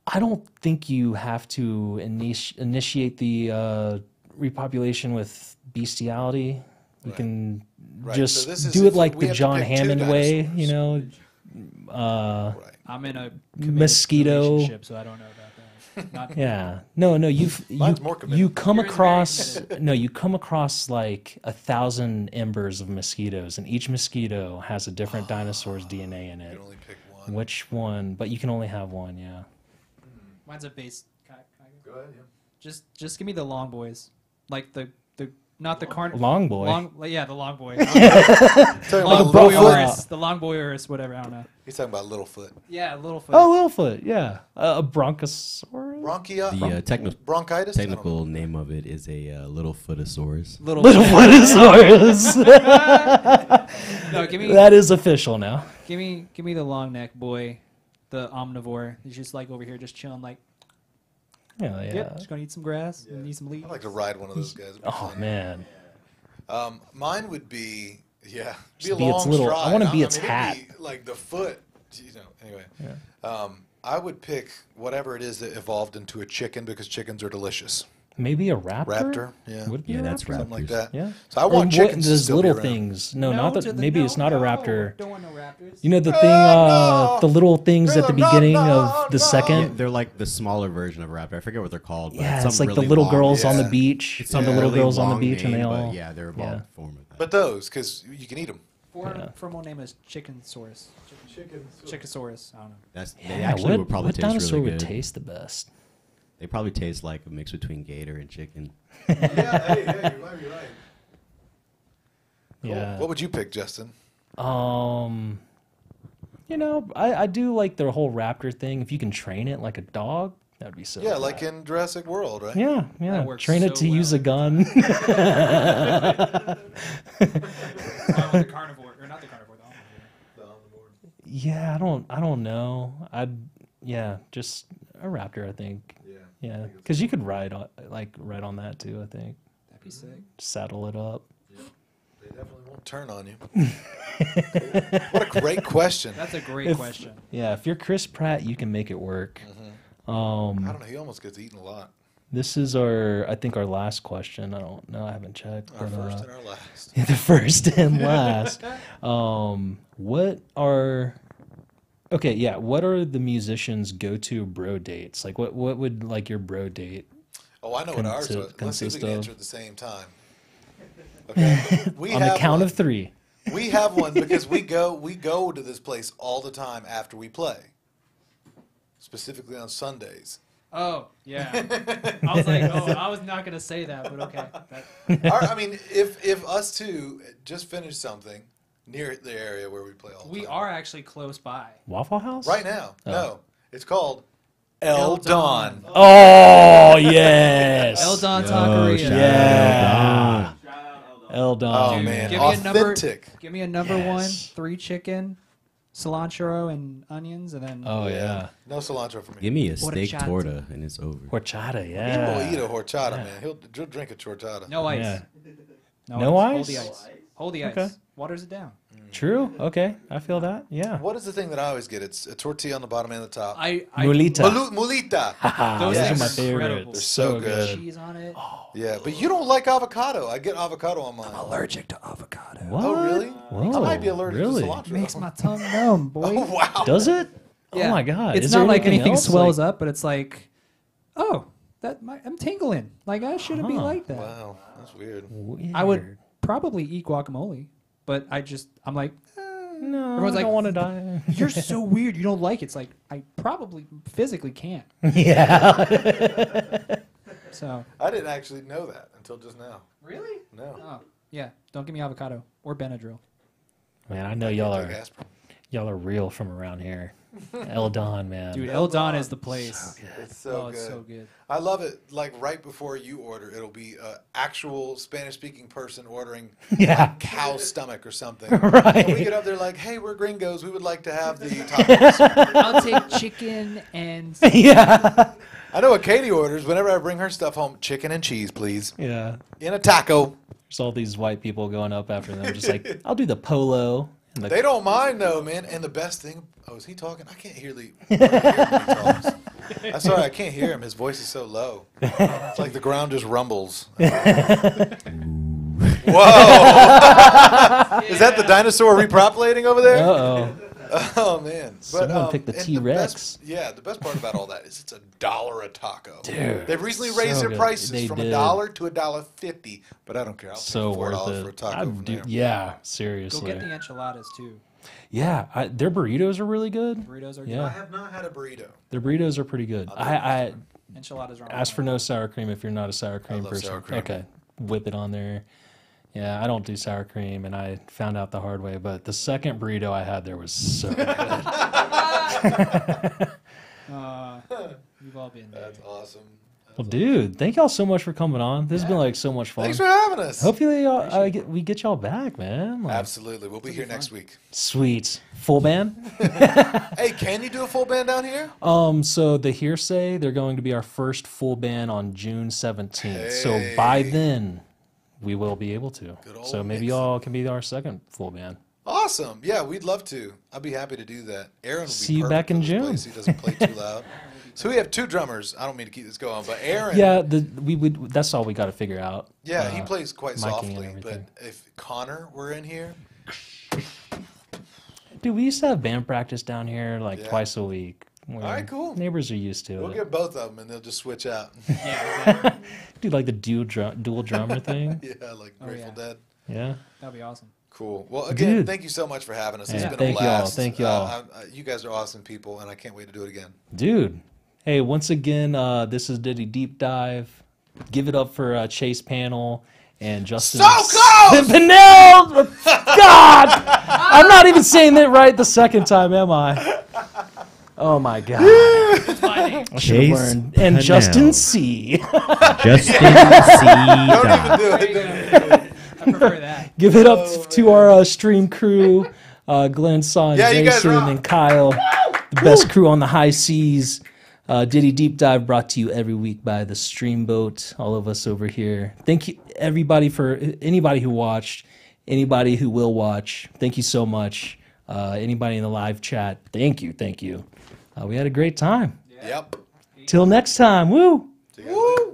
I don't think you have to initiate the repopulation with bestiality. You can Right, so this just is do it if like we the have to John pick two Hammond way, dinosaurs. you know. Right. I'm in a committed mosquito. relationship, so I don't know about that. Not, Yeah. No, Mine's more committed. you come Yours is very across committed. no, you come across like 1,000 embers of mosquitoes, and each mosquito has a different dinosaur's DNA in You it. can only pick one. Which one? But you can only have one. Yeah. Mine's a base. Can I go? Go ahead. Yeah. Just give me the long boys, like the not the carn. Long boy. Yeah, the long boy. Talking about bro- Longosaurus, the long boyurus, whatever. I don't know. He's talking about Littlefoot. Yeah, Littlefoot. Oh, Littlefoot. Yeah. A bronchosaurus. The bronchitis. technical name of it is a Littlefootosaurus. Littlefootosaurus. No, give me That is official now. give me the long neck boy, the omnivore. He's just like over here, just chilling, like Yeah. yep, just gonna eat some grass and eat some leaves. I'd like to ride one of those guys. It'd be Oh fun. man. Mine would be be a Just be long its little- I stride. wanna be mean, its it'd hat. be like the foot. Anyway. I would pick whatever it is that evolved into a chicken because chickens are delicious. Maybe a raptor. Raptor, yeah. Would it be Yeah, a that's raptor? Something like Raptors. that. Yeah. So I want Or what- chickens to those still little be around. things. No, not the. Maybe it's not a raptor. Don't want no raptors. You know the thing, no! the little things at the No, beginning no, of the no. second. They're like the smaller version of raptor. I forget what they're called. But Yeah, some it's like the really little long- girls on the Yeah. beach. It's Some some of the little really girls on the long beach, and they name, all. but yeah, they're evolved form of that. But those, because you can eat them. Formal name is Chickensaurus. Chickensaurus. I don't know. They Yeah, actually would probably what taste dinosaur really would good. taste the best? They probably taste like a mix between gator and chicken. Yeah, hey, you might be right. Cool. Yeah. What would you pick, Justin? You know, I do like the whole raptor thing. If you can train it like a dog, that would be so. Yeah, rad. like in Jurassic World, right? Yeah, yeah. That works Train it so to use a well. gun. The carnivore, or not the carnivore, the omnivore. Yeah, I don't know. Just a raptor, I think. Yeah, because you could ride on on that too. I think That'd be sick. saddle it up. They definitely won't turn on you. What a great question. That's a great question. Yeah, if you're Chris Pratt, you can make it work. I Um, don't know. He almost gets eaten a lot. this is our last question. I don't know. I haven't checked. Our but, first and our last. the first and last. What are the musicians' go-to bro dates? Like, what would like your bro date? Oh, I know what ours Consi- was. Let's see if we consist can of- answer at the same time. Okay. We On the have count one. of 3. We have one because we go to this place all the time after we play. Specifically on Sundays. Oh, yeah. I was like, I was not gonna say that, but okay. I mean, if us two just finished something near the area where we play all the We time. are actually close by. Waffle House? Right now. Oh. No. It's called El Don. Oh yes. El Don Yo, Taqueria. shout out Yeah. Don. El Don. Oh, Dude, man. give me a number- Authentic. Give me a number one, Yes. 3 chicken, cilantro and onions, and then Oh yeah. No cilantro for me. Give me a steak Horchata. torta and it's over. Horchata. He Yeah. will eat a horchata, man. He'll drink a horchata. no ice. Yeah. No, No ice. Hold ice? the ice. Hold the Okay. ice. Waters it down. True. Okay. I feel that. Yeah. What is the thing that I always get? It's a tortilla on the bottom and the top. Mulita. Mulita. Those Yes. are my Incredible. favorites. They're so good. Cheese on it. Yeah, but you don't like avocado. I get avocado on mine. Allergic to avocado. What? Oh, really? Whoa, I might be allergic really? to cilantro. Makes my tongue numb, boy. Oh, wow. Does it? Yeah. Oh my god. It's Is there not like anything else? swells Like- up, but it's like, oh, I'm tingling. Like I shouldn't be Huh. like that. Wow, that's weird. Weird. I would probably eat guacamole, but I'm like, No, Everyone's I like, don't want to die. you're so weird. You don't like it. It's like I probably physically can't. Yeah. So I didn't actually know that until just now. really? No. Oh yeah. Don't give me avocado or Benadryl. Man, I know y'all Doug are Aspirin. real from around here. El Don, man. Dude, El Don is the place. It's so Oh, good. it's so good. I love it. Like right before you order, it'll be an actual Spanish-speaking person ordering Yeah. cow stomach or something. Right. And we get up there like, hey, we're gringos. We would like to have the tacos. I'll take chicken and Yeah. I know what Katie orders whenever I bring her stuff home. Chicken and cheese, please. Yeah. In a taco. There's all these white people going up after them, just like, I'll do the polo. And the, They don't mind though, man. And the best thing, is he talking? I can't hear I can't hear him when he talks. I'm sorry, I can't hear him. His voice is so low. It's like the ground just rumbles. Whoa! Is that the dinosaur repopulating over there? Uh-oh. Oh man! Someone picked the and T-Rex. The best part about all that is it's $1 a taco. Dude, They've recently raised their good. prices They from did. $1 to $1.50, but I don't care. I'll So pay worth $4 it. for a taco from there. Yeah, Go seriously. get the enchiladas too. Yeah, their burritos are really good. Burritos are Yeah. I have not had a burrito. Their burritos are pretty good. I enchiladas are. ask for no sour cream if you're not a sour cream love person. sour cream. Okay, whip it on there. Yeah, I don't do sour cream, and I found out the hard way. But the second burrito I had there was so good. You've all been there. That's awesome. Well, dude, thank y'all so much for coming on. This has been like so much fun. Thanks for having us. Hopefully, we get y'all back, man. Like, Absolutely. We'll be here next week. sweet full band. Hey, can you do a full band down here? So the Hearsay, they're going to be our first full band on June 17th. So by then, we will be able to. Good old So maybe Nixon. y'all can be our second full band. Awesome. Yeah, we'd love to. I'd be happy to do that. Aaron will be See you perfect back in for this June. place. He doesn't play too loud. So we have 2 drummers. I don't mean to keep this going, but Aaron. Yeah, that's all we got to figure out. Yeah, he plays quite miking and softly. But everything. if Connor were in here, Dude, we used to have band practice down here like Yeah. twice a week. All right, cool. Neighbors are used to we'll it. get both of them and they'll just switch out. Dude, like the dual drummer thing. Yeah, like Grateful yeah. Dead. Yeah. That'd be awesome. Cool. Well, again, Dude. thank you so much for having us. It's Yeah, been thank a y'all. blast. Thank y'all. You guys are awesome people, and I can't wait to do it again. Dude. Hey, once again, this is Ditty Deep Dive. Give it up for Chayse Pannell and Justin. So close! Pannell! God! I'm not even saying that right the second time, am I? Oh my God. I should have Chayse learned. And Pannell. Justin C. Justin C. Don't even do it. Don't even do it. I prefer that. Give it up to our stream crew, Glenn, Son, Yeah, you guys Jason, rock. and Kyle, the best crew on the high seas. Ditty Deep Dive brought to you every week by the Streamboat, all of us over here. Thank you, everybody, for anybody who watched, anybody who will watch. Thank you so much. Anybody in the live chat, thank you. We had a great time. Yep. Till next time, woo! See you guys later.